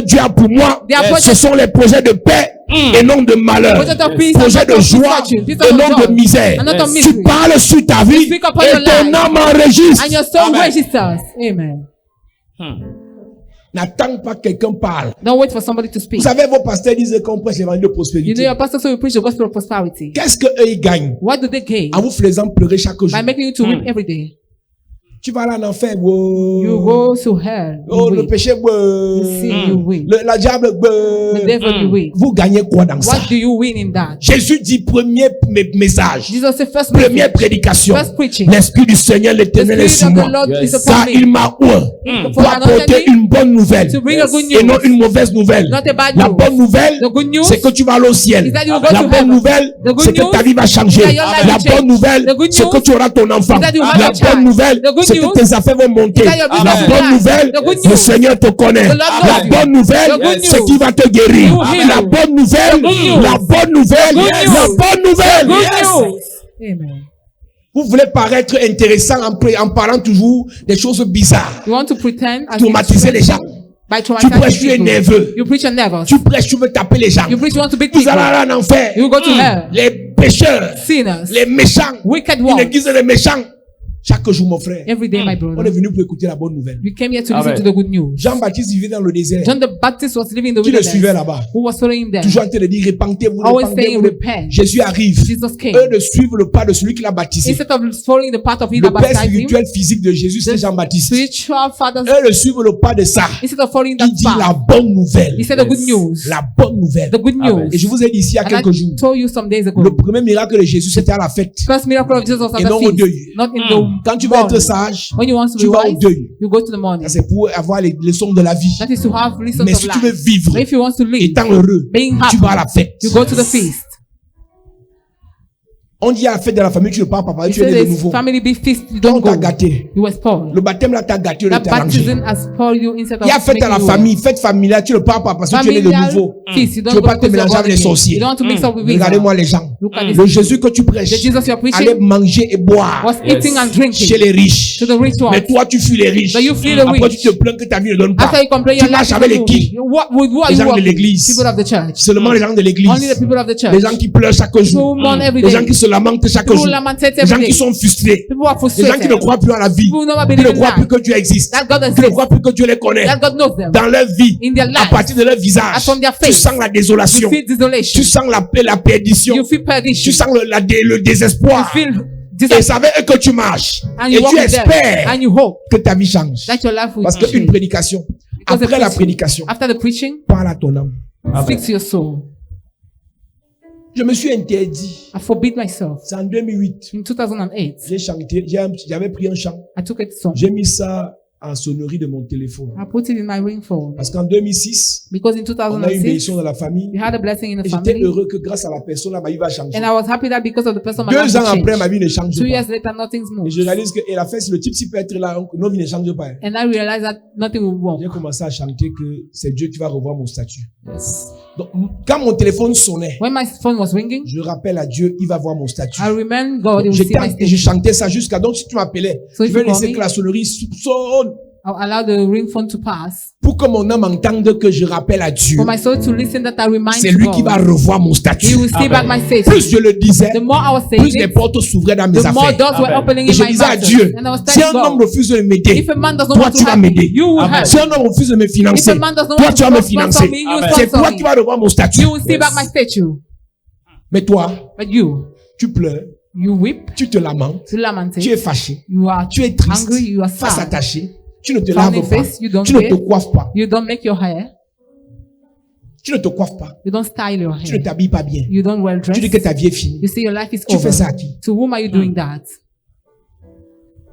Dieu pour moi. They are Ce projects- sont les projets de paix et non de malheur. Project of peace and Projets not de of joie misfortune. Peace et and non of de joy. misère. And not of Tu misery. parles sur ta vie speak upon et your ton life. âme enregistre. And your soul Amen. registers. Amen. N'attends pas que quelqu'un parle. Don't wait for somebody to speak. Vous savez, vos pasteurs disent qu'on prêche l'évangile de You know prospérité. your pastor so you preach the gospel of prosperity. Qu'est-ce qu'eux ils gagnent What do they gain? en vous faisant pleurer chaque jour? By making you to weep every day. Tu vas aller en enfer. Wow. You go to hell. Oh, You le weep. péché. Wow. The sin you weep. La diable. The devil you weep. Vous gagnez quoi dans ça? What do you win in that? Jésus dit premier message, Jesus said first première message, prédication. first preaching. L'Esprit du Seigneur, The l'Éternel est Spirit sur of the moi. Lord is upon Car me. il m'a oint For pour apporter anointing me une bonne nouvelle to bring a good et non news. une mauvaise nouvelle. Not a bad La news. bonne nouvelle, The good news c'est que tu vas aller au ciel. is that you will go La to bonne heaven. nouvelle, The good c'est que news ta vie va changer. is that your life La will change. bonne nouvelle, The good c'est que news tu auras ton enfant. is that you have La a child. bonne nouvelle, The good c'est que news tes affaires vont monter. is that your La business will bonne rise. nouvelle, The good le news, Seigneur te connaît. the Lord knows La you. bonne nouvelle, The good c'est news, qu'il va te guérir. He will heal La you. bonne nouvelle, The good news, la bonne nouvelle, The good la news, bonne nouvelle. good news. Amen. Vous voulez paraître intéressant en parlant toujours des choses bizarres. You want to pretend as Traumatiser les gens. by Tu traumatizing prêches, tu es people. nerveux. You preach and nervous. Tu prêches, tu veux taper les gens. You preach, you want to beat Vous people. allez aller en enfer. You go to hell. Les pécheurs, Sinners. les méchants, Wicked une ones. église des méchants. Chaque jour, mon frère, Every day, my on est brother. venu pour écouter la bonne nouvelle. We came here to Amen. listen to the good news. Jean-Baptiste vivait dans le désert. John the Baptist was living in the Qui le suivait wilderness. là-bas? Who was following him there? Toujours en train de dire, repentez-vous, Always repentez-vous. saying, repent. Jésus arrive. Jesus came. Eux ne suivent le pas de celui qui l'a baptisé. Instead of following the path of him Le that père baptized him, spirituel physique de Jésus, c'est Jean-Baptiste. spiritual fathers, Eux ne suivent le pas de ça. instead of following that Il dit la path, bonne nouvelle. he said the good news. La bonne nouvelle. The good news. Et je vous ai dit ici il y a And quelques jours, I told you some days ago, le premier miracle de Jésus, c'était à la fête. first miracle of Jesus was at Et the non au feast, deuil. not in the Quand tu veux être morning. sage, When you want to tu be vas au wise, deuil. you go to the morning. Ça, c'est pour avoir les leçons de la vie. That is to have lessons Mais of si tu veux life. vivre, But if you want to live, étant heureux, being tu happy, vas à la fête. you go to the feast. On dit à la fête de la famille, tu ne pars pas, He tu es said né de this nouveau. family be feast, you Quand on don't t'a go. gâté, You were spoiled. le baptême là t'a gâté, That t'a arrangé. baptism has spoiled you instead of Il y a fête à la making you famille, fête familiale, tu ne pars pas parce que tu es né de familial nouveau. feast. You Tu don't veux go pas te because you're mélanger born avec les again. sorciers. You don't want to mix up with Regardez-moi wizards. les gens. Look at Le this. Jésus que tu The prêches, Jesus you're allez preaching manger et boire was eating and drinking chez les riches. to the rich ones. Mais toi, tu fuis les riches. But you feel the Après, rich. tu te plains que ta vie ne donne pas. After you complain, Tu your life marches is avec not les qui? moving. Who are Les you gens de walking? l'église. People of the church. Seulement les gens de l'église. Only the people of the church. Les gens qui pleurent chaque jour. Who mourn every Les day. gens qui se lamentent chaque People who jour. lamentate Les gens every qui day. sont frustrés. People who are Les gens qui frustrated. ne croient plus à la vie. People who never Qui ne believe in croient plus life. que Dieu existe. That God Qui ne exists. croient plus que Dieu les connaît. That God knows them. Dans leur vie, In their à lives. partir de leur visage, As from their tu face. sens la You désolation. feel desolation. Tu sens la perdition. You feel perdition. Tu sens le You désespoir. feel Et disappointed. c'est avec eux que tu marches. And Et you walk tu with them. espères And you hope que ta vie change. that your life will Parce qu'une change. prédication, Because the après la preaching, prédication, after the preaching, parle à ton âme. speak to your soul. Je me suis interdit. I forbid myself. C'est en 2008. In 2008, J'ai chanté, j'avais pris un chant. I took a song. J'ai mis ça en sonnerie de mon téléphone. I put it in my ring phone. Parce qu'en 2006, Because in on a eu une 2006, bénédiction dans la famille. we had a blessing in the Et j'étais family. heureux que grâce à la personne, là, ma vie va changer. And I was happy that because of the person, my 2 life ans would après, change. ma vie ne change 2 pas. years later, nothing's Et moved. je réalise que, et la fête, le type s'il peut être là, nos vies ne changent pas. And I realized that nothing will work. J'ai commencé à chanter que c'est Dieu qui va revoir mon statut. Donc, quand mon téléphone sonnait, When my phone was ringing, je rappelle à Dieu, il va voir mon statut. I remember God, He will see J'étais my et je state. chantais ça jusqu'à, donc si tu m'appelais, So je if vais you call laisser me, que la sonnerie sonne I'll allow the ring phone to pass. pour que mon âme entende que je rappelle à Dieu. For my soul to listen that I remind C'est lui qui va God. revoir mon He statut. will see back my state. Plus je le disais, The more I was saying plus les it, portes s'ouvraient dans mes the more affaires. doors were opening Et in je my disais à matters. Dieu, And I was si un telling homme God, refuse de m'aider, if a man does not toi want tu to vas help me, m'aider. you will Amen. help. Si un homme refuse de me If financer, a man does not toi want tu vas me to sponsor financer. me, you will C'est toi sponsor qui me. vas revoir mon statut. You will see back my statue. Mais toi, But you tu pleures, weep, tu te lamentes, you lament tu es it, fâché, you are tu es triste, angry, you are face sad. attachée, tu ne te Frowning laves pas, face, you don't tu ne te bathe. coiffes pas, You don't make your hair, tu ne te coiffes pas, you don't style your tu ne hair, t'habilles pas bien. you don't well Tu dress. dis que ta vie est finie. You say your life is Tu over. fais ça à qui? To whom are you doing that?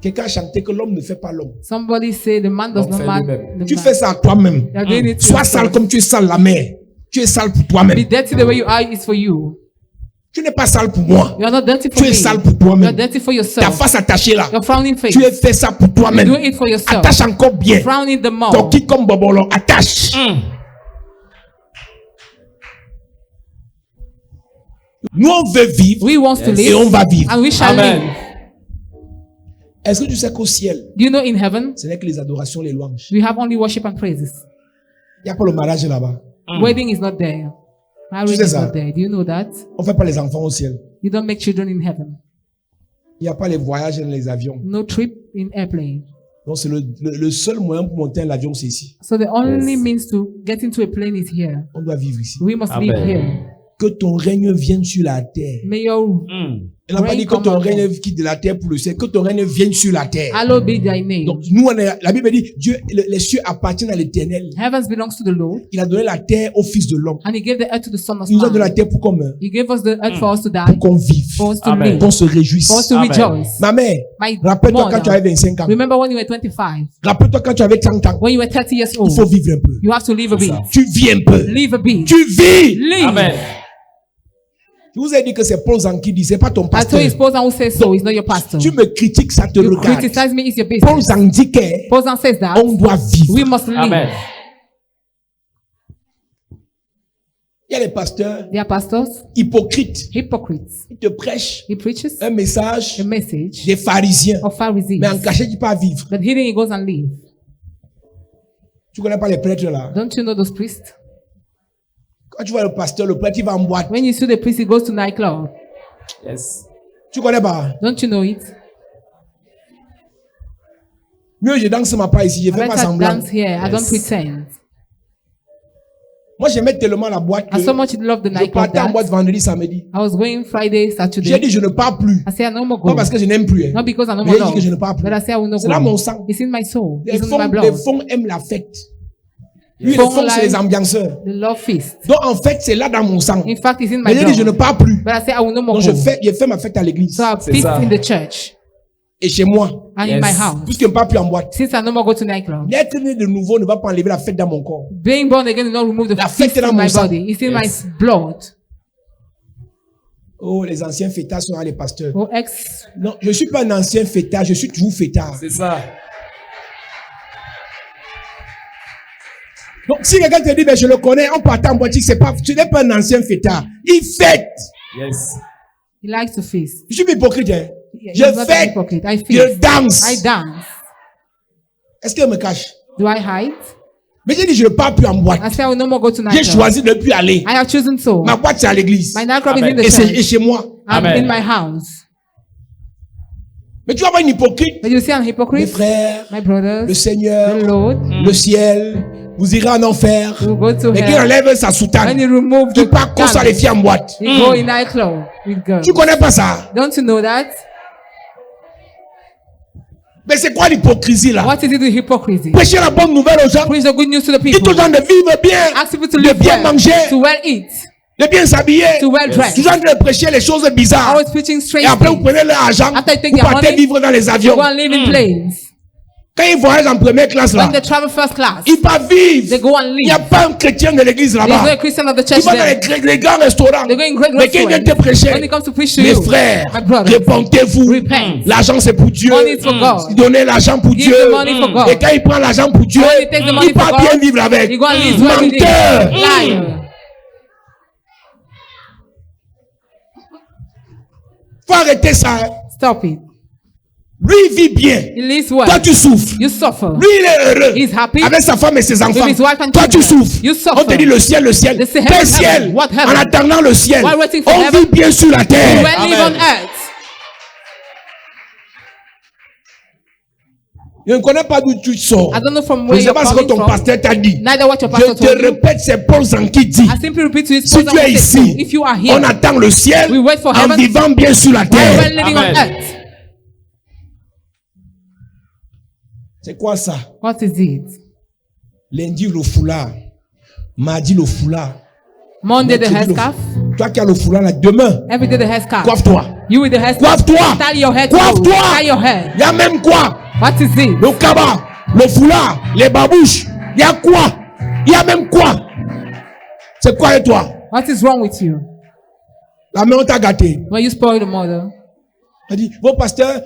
Quelqu'un a chanté que l'homme ne fait pas l'homme. Somebody say the man does Donc, not fais man. lui-même. The Tu man. fais ça à toi-même. You are doing it to Sois yourself. sale comme tu es sale la mère. Tu es sale pour Be toi-même. dirty the way you are is for you. Tu n'es pas sale pour moi. You are not dirty for Tu me. es sale pour You are toi-même. dirty for Ta yourself. face attachée là. Your frowning face. Tu es fait ça pour You toi-même. do it for yourself. Attache encore bien. Frowning the Ton more. kit comme Bobolo. Attache. Nous, on veut vivre We want to Yes. live. et on va vivre. And we shall Amen. live. Est-ce que tu sais qu'au ciel, Do you know in heaven, ce n'est que les adorations, les louanges. we have only worship and praises. Il n'y a pas le mariage là-bas. Wedding is not there. Marriage Tu sais is ça? not there. Do you know that? On ne fait pas les enfants au ciel. You don't make children in heaven. Il n'y a pas les voyages dans les avions. No trip in airplane. Donc, c'est le seul moyen pour monter un avion, c'est ici. So the only Yes. means to get into a plane is here. On doit vivre ici. We must Amen. live here. Que ton règne vienne sur la terre. May your Il n'a pas Reign dit que ton come règne upon. quitte de la terre pour le ciel. Que ton règne vienne sur la terre. hallowed be thy name. Donc, nous, la Bible dit, Dieu, les cieux appartiennent à l'éternel. Heavens belongs to the Lord, Il a donné la terre au fils de l'homme. and he gave the earth to the son of Il nous a donné la man. terre pour qu'on meure, He gave us the earth for us to die, pour qu'on vive, for us to Amen. live, qu'on se réjouisse. for us to Amen. rejoice. Ma mère, My rappelle-toi quand tu avais mother, 25 ans. remember when you were 25, Rappelle-toi quand tu avais 30 ans. when you were 30 years Il old, faut vivre un peu. you have to live a C'est bit. ça. Tu vis un peu. Live a bit. Tu vis. Live. Amen. Je vous ai dit que c'est Paul Zan qui dit, c'est pas ton I told pasteur. you, Paul who says so, he's not your pastor. Tu me critiques, ça te You regarde. criticize me, it's your Paul business. Zan dit que Paul says that on doit vivre. we must live. Amen. Il y a les pasteurs They are pastors, hypocrites. hypocrites. Ils te prêchent He preaches un message a message des pharisiens. of Pharisees, Mais en cachet, il pas vivre. but hidden he goes and live. Tu connais pas les prêtres là. Don't you know those priests? Quand tu vois le pasteur, le prêtre, il va en boîte. When you see the priest, he goes to nightclub. Yes. Tu connais pas. Don't you know it? Mieux, je danse ma pas ici. Je I fais pas better semblant. dance here. I don't Yes. pretend. Moi, j'aimais tellement la boîte que I so much love the je nightclub partais en that boîte vendredi, samedi. I was going Friday, J'ai Saturday. dit, je ne pars plus. I say I no more Pas go. parce que je n'aime plus. hein. Not because I no Mais more j'ai dit que je ne love, pars plus. but I say I will not C'est dans mon go. sang. It's in my soul. Les It's in my fonds, blood. aiment la fête. Les Lui, les fonds fonds, c'est like- les ambianceurs. The love feast. Donc, en fait, c'est là dans mon sang. In fact, it's in my Mais j'ai dit, je ne blood. pars plus. But I say I will no more Donc, go. j'ai fait ma fête à l'église. So I C'est feast ça. in the church Et chez moi. and in Yes. my house. Puisque je ne pars plus en boîte. Since I no more go to nightclub. L'être né de nouveau ne va pas enlever la fête dans mon corps. Being born again will not remove the La feast fête est dans in mon my sang. body. It's in Yes. my blood. Oh, les anciens fêtards sont les pasteurs. Oh, ex. Non, je ne suis pas un ancien fêtard, je suis toujours fêtard. C'est ça. Donc, si quelqu'un te dit, ben, je le connais, on part en boîte, tu n'es pas un ancien fêtard. Il fête. Yes. He likes to feast. Je suis pas hypocrite, hein. He's Je not an fête. hypocrite. I Je feast. danse. I dance. Est-ce qu'elle me cache? Do I hide? Mais j'ai dit, je ne pars plus en boîte. I say I will no more go to J'ai nightclub. choisi de ne plus aller. I have chosen so. Ma boîte, c'est à l'église. My nightclub is Amen. in the Et c'est church. et chez moi. I'm Amen. in my house. Mais tu vas voir une hypocrite. But you see an Mes hypocrite? frères, My brothers, le Seigneur, the Lord, le ciel, vous irez en enfer. will go to Mais qui hell. enlève sa When soutane, he remove qui the part comme ça les garment, filles en boîte. he go in nightclub with girls. Tu connais pas ça? Don't you know that? Mais c'est quoi l'hypocrisie là? What is it with hypocrisy? Prêcher la bonne nouvelle aux gens. Preach the good news to the Dites aux people. gens de vivre bien, Ask people to de live bien well, manger, to well eat, de bien s'habiller. to well dress. Toujours en train de prêcher les choses bizarres. Always preaching strange Et après vous things. prenez leur argent, After you take vous their partez money, vivre dans les You avions. go and live in planes. Quand ils voyagent en première classe là, When they travel first class, ils partent vivre. they go and Il n'y a live. pas un chrétien de l'église There's là-bas. no a Christian of the Tu church vas dans there. les grands restaurants. They go in great Mais qui vient te restaurants. prêcher? When it comes to preach to Mes you, frères, my brothers, répentez-vous. repent. L'argent c'est pour Dieu. Money is for God. Donnez l'argent pour Give Dieu. the money for God. Et quand il prend l'argent pour Dieu, When he takes the money il for part God, bien vivre avec. you go and live well with it. Menteur. Liar. Faut arrêter ça. Stop it. Lui il vit bien. He lives Toi well. tu souffres. You suffer. Lui il est heureux. He's happy. Avec sa femme et ses enfants. his wife and Toi tu children. souffres. You suffer. On te dit le ciel, le ciel. They say Quel heaven, ciel? heaven. What heaven? En attendant le ciel. While waiting for On heaven, vit bien sur la You terre. well live on earth. Je ne connais pas d'où tu sors. I don't know from Je where ne sais you're pas ce que coming ton from. pasteur t'a dit. Neither what your Je pastor te told you. répète, c'est Paul Zan qui dit. I simply repeat to his Si tu es ici, if you are here, on attend le ciel we wait for en heaven, vivant bien sur la we're terre. well living Amen. on earth. C'est quoi ça? What is it? Lundi, le foulard. Mardi, le foulard. Monday the Mercredi, le headscarf. Toi qui as le foulard là, demain, Every day the headscarf. coiffe-toi. You with the hair. Coiffe-toi. Style your hair. Coiffe-toi. Style your hair. Il y a même quoi? What is it? Le cabas, le foulard, les babouches. Il y a quoi? Il y a même quoi? C'est quoi et toi? What is wrong with you? La main on t'a gâté. When you spoil the mother. Elle dit, vos pasteurs,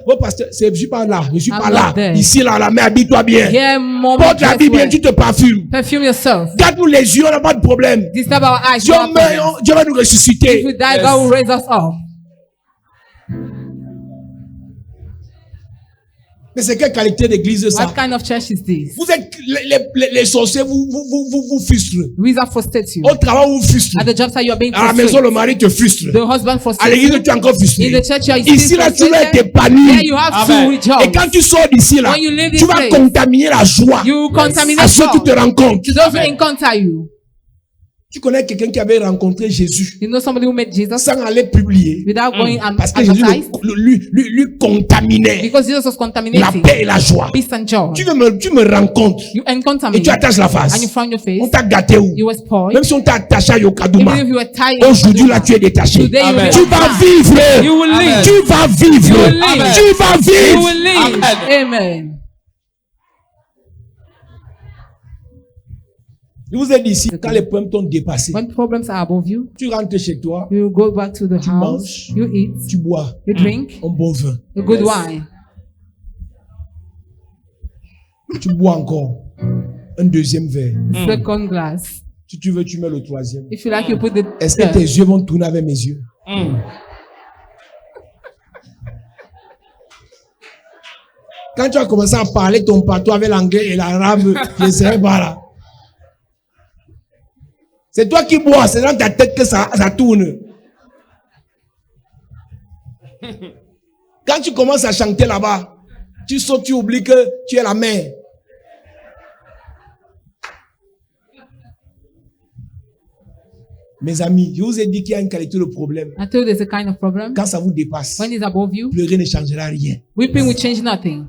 je suis pas là, je suis I'm pas not là. there. Ici, là, la main, habille-toi bien. Yeah, mom. Porte l'habit bien, tu te parfumes. Perfume yourself. Garde-nous les yeux, on n'a pas de problème. Disturb our eyes. Dieu, no problem. Dieu va nous If ressusciter. we die, God will raise us up. Mais c'est quelle qualité d'église ça? What kind of church is this? Vous êtes les sorciers, vous frustrez. Wizard frustrates you. Au travail, vous frustrez. At the job site, you are being À la maison, frustrated. le mari te frustre. The husband À frustrates l'église, you. tu es encore frustré. In the church, you are Ici, still là, tu vas être frustrated. épanoui. Here you have to rejoice. Et quand tu sors d'ici, là, When you leave this tu vas place, contaminer la joie You contaminate à ceux qui te joy rencontrent. to those who encounter you. Tu connais quelqu'un qui avait rencontré Jésus You know somebody who met Jesus sans aller publier. without going and Parce que Jésus advertise? lui contaminait Because Jesus was la contaminating paix et la joie. peace and joy. Tu me rencontres You encounter et me tu attaches la and you face. frown your face. On t'a gâté où? You were spoiled. Même si on t'a attaché à Yokadouma, Even if you were tired. aujourd'hui là tu es détaché. Today you will Tu vas vivre. You will live. Tu vas vivre. You will live. Tu vas You vivre. will live. Amen. Je vous ai dit ici, quand les problèmes t'ont dépassé, When problems are above you, tu rentres chez toi, you go back to the tu house. manges, You eat. tu bois You drink un bon vin. a good wine. Tu bois encore un deuxième verre. Second glass. Si tu veux, tu mets le troisième. If you like, you put the Est-ce que tes yeux vont tourner avec mes yeux? Quand tu as commencé à parler ton patois avec l'anglais et l'arabe, je ne sais pas là. C'est toi qui bois, c'est dans ta tête que ça tourne. Quand tu commences à chanter là-bas, tu sautes, tu oublies que tu es la mère. Mes amis, je vous ai dit qu'il y a une qualité de problème. I told you there's a kind of problem. Quand ça vous dépasse, When it's above you, pleurer ne changera rien. weeping will change nothing.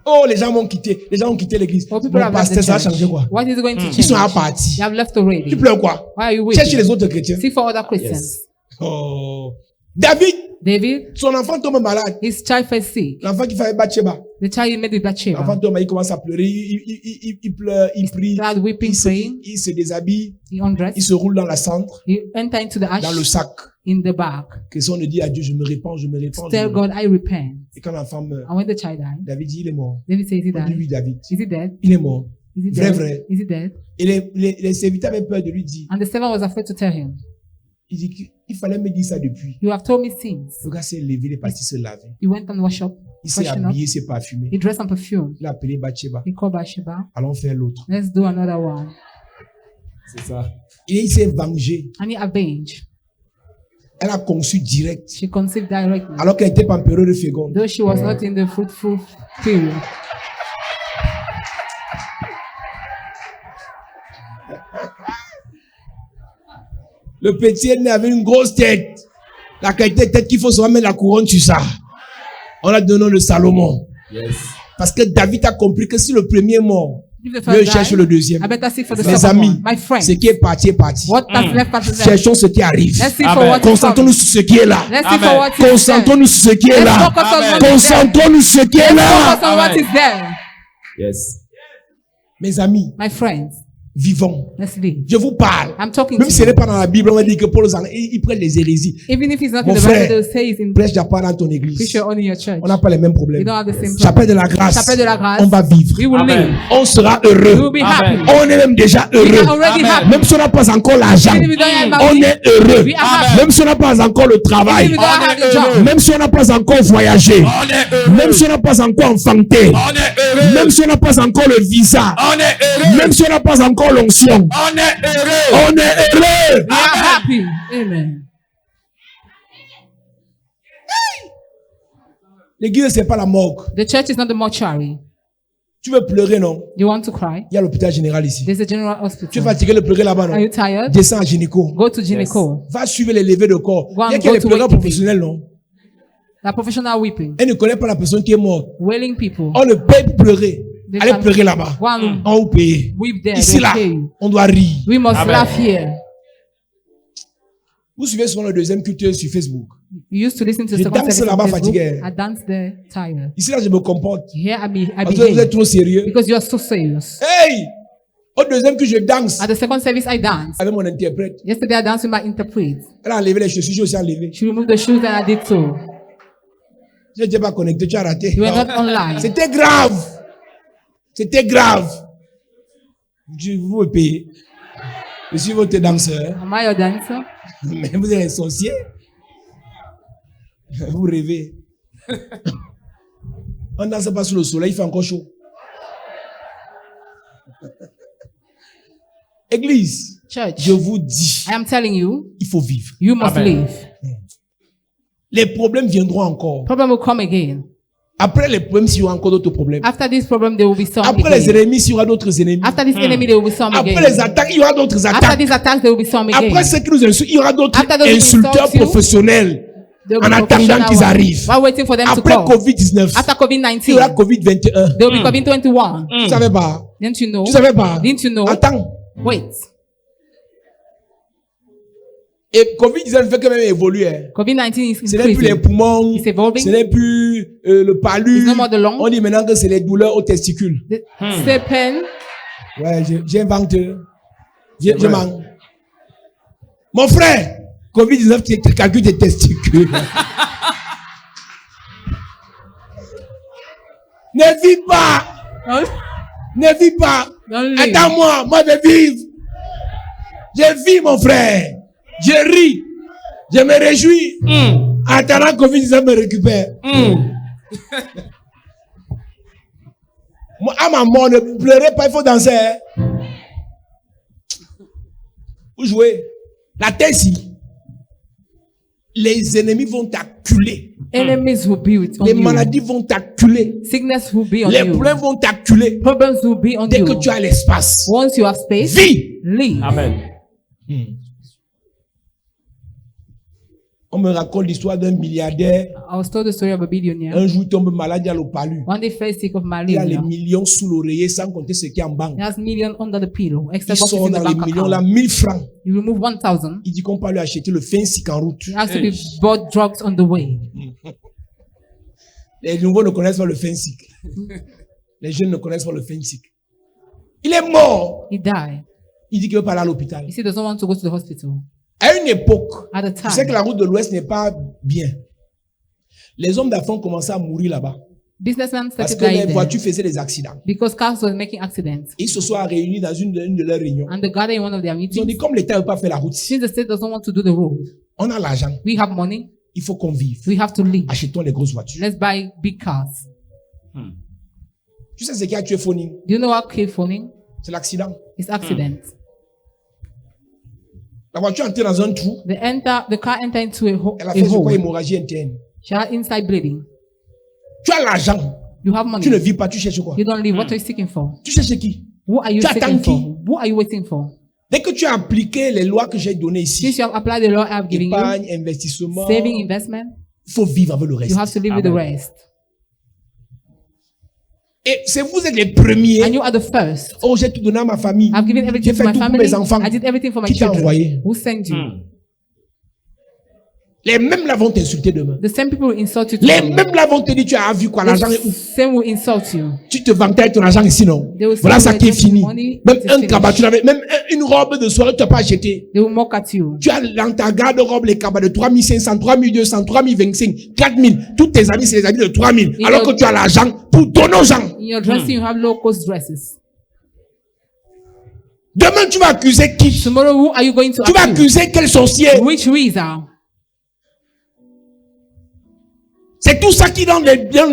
Oh, les gens m'ont quitté. Les gens ont quitté l'église. Well, people Mon have left pasteur, the ça va church. changer quoi? What is it going to Ils sont à change? partie. You have left already. Tu pleures quoi? Why are you Cherche les weeping? autres chrétiens. Seek for other Christians. Oh. David, David, son enfant tombe malade. his child fell sick. L'enfant qui fait Bathsheba. The child he made with L'enfant Bathsheba. tombe, il commence à pleurer. Il pleure, il prie. Started weeping, praying. Il se déshabille. He undressed. Il se roule dans la cendre, He entered into the dans le ash sac. in the bag. Que si on ne dit à Dieu, je me répands, je me répands. Tell God, I repent. Et quand l'enfant meurt, And when the child died, David dit, il est mort. David says, Is he On dit, died? oui, David. Is he dead? Il est mort. Is he Vrai, dead? vrai. Is he dead? Et les serviteurs avaient peur de lui dire. And the servant was afraid to tell him, Il dit qu'il fallait me dire ça depuis. You have told me since. Le gars s'est levé, il est parti se laver. He went and washed up, Il s'est freshened up. habillé, il s'est parfumé. He dressed in perfume. Il a appelé Bathsheba. He called Bathsheba. Allons faire l'autre. Let's do another one. C'est ça. Et il s'est vengé. And he avenged. Elle a conçu direct. She conceived directly. Alors qu'elle n'était pas en période de féconde. Though she was not in the fruitful period. Le petit est né avec une grosse tête. La qualité de tête qu'il faut se mettre la couronne sur ça. On a donné le nom de Salomon. Parce que David a compris que si le premier est mort, If the Dieu first cherche died, le deuxième. I better seek for the Mes second amis, one. My friend, ce qui est parti est parti. what has left has left. Cherchons ce qui arrive. Let's seek for what is coming. Concentrons-nous sur ce qui est là. Let's seek for what is there. Concentrons-nous sur ce qui est Let's là. focus on what is there. Concentrons-nous sur ce qui est Let's là. focus on what is there. Yes. Mes amis, My friends, vivons. let's live. Je vous parle. I'm talking Même to si ce n'est you. pas dans la Bible, on va dire que Paul ils prennent les hérésies. Even if it's not Mon in the frère, Bible, they'll say it's in Prêche d'à part dans ton église. preach your own in your church. On n'a pas les mêmes You problèmes. don't have the same Chapelle problem. de la grâce. Chapelle de la grâce. On va vivre. We will Amen. live. On sera We will heureux. be happy. On est même déjà We are heureux. already Amen. happy. Même si on n'a pas encore l'argent, Even if we don't have on money, est heureux. we are happy. Même si on n'a pas encore le Even travail, if we don't have the job. même si on n'a pas encore voyagé, On est heureux. même si on n'a pas encore enfanté, On est heureux. même si on n'a pas encore le visa, On est heureux. même si on n'a pas encore l'onction, On est heureux. on est heureux. We are happy. Amen. L'église, c'est pas la morgue. The church is not the mortuary. Tu veux pleurer, non? You want to cry? Il y a l'hôpital général ici. There's a general Tu es hospital. fatigué de pleurer là-bas, Are you non? tired? Descends à Gynéco. Go to Gyneco. Va suivre les levées de corps. Go and Il y a qu'il y a go les to pleureurs wake professionnels, non? The professional weeping. Elle ne connaît pas la personne qui est morte. Wailing people. On ne paye pour pleurer. They Allez can pleurer là-bas. Go and On vous paye. weep there. Ici, They'll là, pay you. on doit rire. We must Amen. laugh here. Vous suivez souvent le deuxième culte sur Facebook. You used to listen to Je second danse service on là-bas Facebook. fatigué. I dance there tired. Ici, là, je me comporte. Here I Parce que vous êtes behave trop sérieux. because you are so serious. Hey! Au deuxième culte, je danse At the second service, I danced. avec mon interprète. Yesterday, I danced with my interpret. Elle a enlevé les chaussures, j'ai aussi enlevé. She removed the shoes and I did so. Je n'étais pas connecté, tu as raté. You were not online. C'était grave. C'était grave. Vous me payez. Je suis votre danseur. Am I your dancer? Mais vous êtes un sorcier. Vous rêvez. On ne danse pas sous le soleil, il fait encore chaud. Église, Church, je vous dis, I am telling you, il faut vivre. you must Amen. live. Les problèmes viendront encore. Problem will come again. Après les problèmes, il y aura encore d'autres problèmes. After this problem, there will be some Après les again. ennemis, il y aura d'autres ennemis. After this enemy, there will be some Après again. les attaques, il y aura d'autres After attaques. these attacks, there will be some again. Après ceux qui nous insultent, il y aura d'autres After those who insulteurs insult you, professionnels. There will En be attendant professional qu'ils ones. arrivent. While waiting for them to Après come. COVID-19, After il y aura COVID-19, COVID-21. there will be COVID-21. Tu savais pas? Didn't you know? Tu savais pas? Didn't you know? Attends. Wait. Et COVID-19 fait quand même évoluer. Hein. COVID-19 is Ce n'est plus les increasing. poumons, It's evolving. ce n'est plus le palu. It's no more the lung. On dit maintenant que c'est les douleurs aux testicules. The pain. Ouais, j'invente. Je mens. Mon frère, COVID-19, tu calcules tes testicules. Ne vis pas. Ne vis pas. Don't live. Attends-moi, moi je vive. Je vis, mon frère. Je ris. Je me réjouis. En attendant que COVID-19 me récupère. Moi, à ma mort, ne pleurez pas, il faut danser. Hein. Vous jouez. La terre ici. Les ennemis vont t'acculer. Enemies will be on Les you. maladies vont t'acculer. Sickness will be on Les you. problèmes vont t'acculer. Problems will be on Dès you. que tu as l'espace. Once you have space, Vis. leave. Amen. On me raconte l'histoire d'un milliardaire. I was told the story of a billionaire. Un jour, il tombe malade, il a le palu. One day fell sick of Il a les malaria. millions sous l'oreiller sans compter ce qu'il y a en banque. He has millions under the pillow, Il except what is sort in the dans les bank millions, là, account. 1000 francs. You remove 1,000. Il dit qu'on peut lui acheter le Finsic en route. It has to be bought drugs on the way. Les nouveaux ne connaissent pas le Finsic. Les jeunes ne connaissent pas le Finsic. Il est mort. He died. Il dit qu'il veut pas aller à l'hôpital. You see, he doesn't want to go to the hospital. À une époque, At the tu sais que time, la route de l'Ouest n'est pas bien. Les hommes d'affaires ont commencé à mourir là-bas. businessmen Parce started que les dying there voitures faisaient des accidents. because cars were making accidents. Ils se sont réunis dans une de leurs réunions. And they gathered in one of their Ils ont meetings. dit, comme l'État ne veut pas faire la route, Since the state doesn't want to do the road, on a l'argent, we have money, il faut qu'on vive. we have to live. Achetons les grosses voitures. Let's buy big cars. Tu sais ce qui a tué Phoning? Do you know what killed phoning? C'est l'accident. It's accident. La voiture est entrée dans un trou. The car entered into Elle a a fait, je crois, hole. hémorragie interne. She had inside bleeding. Tu as l'argent. You have Tu ne money. vis pas, tu cherches quoi? You don't live. What are you seeking for? Tu cherches qui? Who are you Tu seeking attends for? qui? Who are you waiting for? Dès que tu as appliqué les lois que j'ai données Since ici, you have applied the law I have given you, épargne, investissement, saving, investment, il faut vivre avec le you have reste. to live with the rest. Et c'est vous êtes les premiers. And you are the first. Oh, j'ai tout donné à ma famille. I've given J'ai everything fait to my tout pour family. mes enfants. I did everything for my Qui t'a children. envoyé? Who sent you? Les mêmes là vont t'insulter demain. The same people will insult you Les tomorrow. mêmes là vont te dire, tu as vu quoi, l'argent est où? The same will insult you. Tu te vantais avec ton argent ici, non? They will Voilà say ça you qui est are taking fini. money, Même it is un finished. cabas, tu n'avais même une robe de soirée, tu n'as pas acheté. They will mock at you. Tu as dans ta garde-robe les cabas de 3500, 3200, 3025, 4000. Tous tes amis, c'est les amis de 3000. Et Alors le- que tu as l'argent pour donner aux gens. In your dressing, you have low-cost dresses. Demain, tu vas accuser qui? Tomorrow, who are you going to Tu vas accuse? accuser quel sorcier? Which Wizard? C'est tout ça qui donne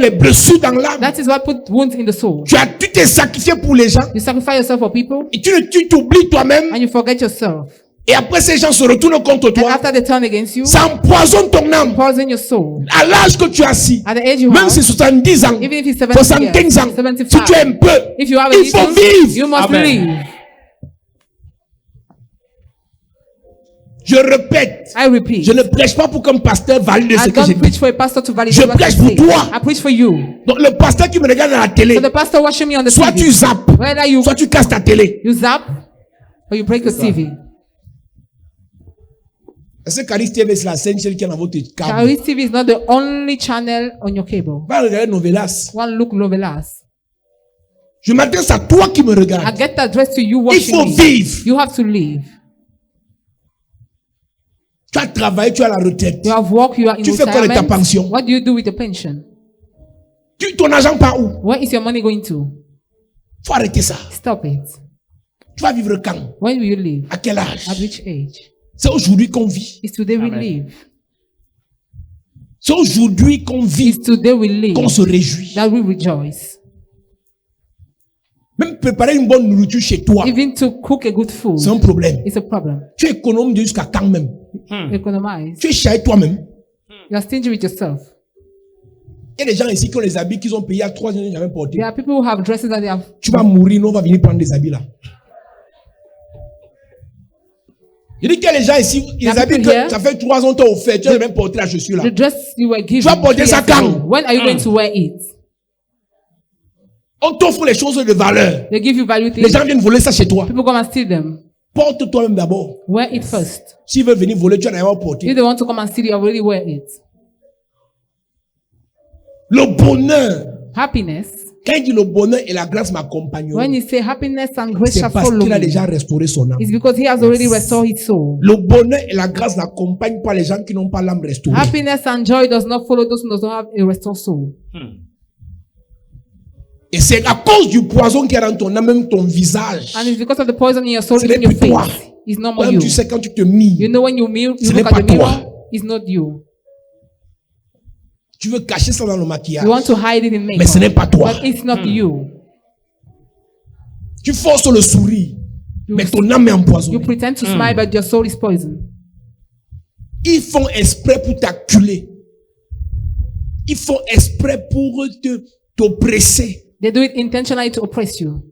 les blessures dans l'âme. That is what put wounds in the soul. Tu t'es sacrifié pour les gens. You sacrifice yourself for people Et tu t'oublies toi-même. and you forget yourself. Et après, ces gens se retournent contre And toi. after they turn against you, Ça empoisonne ton âme. poison your soul. À l'âge que tu as si. At the age you Même have, si 70 ans. even if it's 70 75 ans. years, Si 75, tu es un peu. if you have a Il faut little, vivre. you must Amen. live. Je répète. I repeat. Je ne prêche pas pour qu'un pasteur valide ce I que j'ai don't dit. preach for a pastor to validate Je what I prêche pour say. toi. I preach for you. Donc le pasteur qui me regarde à la télé. So the pastor watching me on the Soit tu TV, zappes. whether you Soit tu casses ta télé. zap or you break your TV. Est-ce que Caris TV, c'est la seule chaîne qui est dans votre câble? Charis TV is not the only channel on your cable. Va regarder Novelas. One look Novelas. Je m'adresse à toi qui me I regarde. get addressed to you Il watching faut me. vivre. You have to live. Tu as travaillé, tu as la retraite. You have work, you are in Tu fais quoi de ta retirement. pension? What do you do with the pension? Ton argent part où? Where is your money going to? Faut arrêter ça. Stop it. Tu vas vivre quand? When will you live? À quel âge? At which age? C'est aujourd'hui qu'on vit. It's today we live. C'est aujourd'hui qu'on vit, It's today we live. qu'on se réjouit. That we rejoice. Même préparer une bonne nourriture chez toi, Even to cook a good food, c'est un problème. it's a problem. Tu économes jusqu'à quand même? Economize. Tu es chez toi-même. You are stingy with yourself. Il y a des gens ici qui ont les habits qu'ils ont payés à 3 ans, ils n'ont jamais porté. There are people who have dresses that they have. Tu vas mourir, nous on va venir prendre des habits là. Il dit qu'il y a les gens ici, les There are habits people que here. ça fait 3 ans que tu as offert, tu n'as même porté la chaussure là. The dress you were given. Tu vas porter 3 ça years quand? ago. When are you going to wear it? On t'offre les choses de valeur. They give you value Les things. gens viennent voler ça chez toi. People come and steal them. Porte toi-même d'abord. Wear it first. S'ils veulent venir voler, tu en as d'abord porté. If they want to come and steal you, already wear it. Le bonheur, Happiness. quand il dit le bonheur et la grâce m'accompagneront, When you say happiness and grace c'est shall parce follow qu'il a me, déjà restauré son âme. it's because he has already restored his soul. Le bonheur et la grâce n'accompagnent pas les gens qui n'ont pas l'âme restaurée. Happiness and joy does not follow those who do not have a restored soul. Et c'est à cause du poison qui est dans ton âme, même ton visage. And it's because of the poison in your soul, Ce in n'est your plus toi. face. It's not more Toi-même, you. tu sais quand tu te mires, You know when you mirror, Ce you n'est look pas at the mirror, toi. it's not you. tu veux cacher ça dans le maquillage. You want to hide it in Mais ce n'est makeup, pas toi. but it's not you. Tu forces le sourire, You, mais ton âme est you empoisonnée. pretend to smile, but your soul is poisoned. Ils font exprès pour t'acculer. Ils font exprès pour t'oppresser. They do it intentionally to oppress you,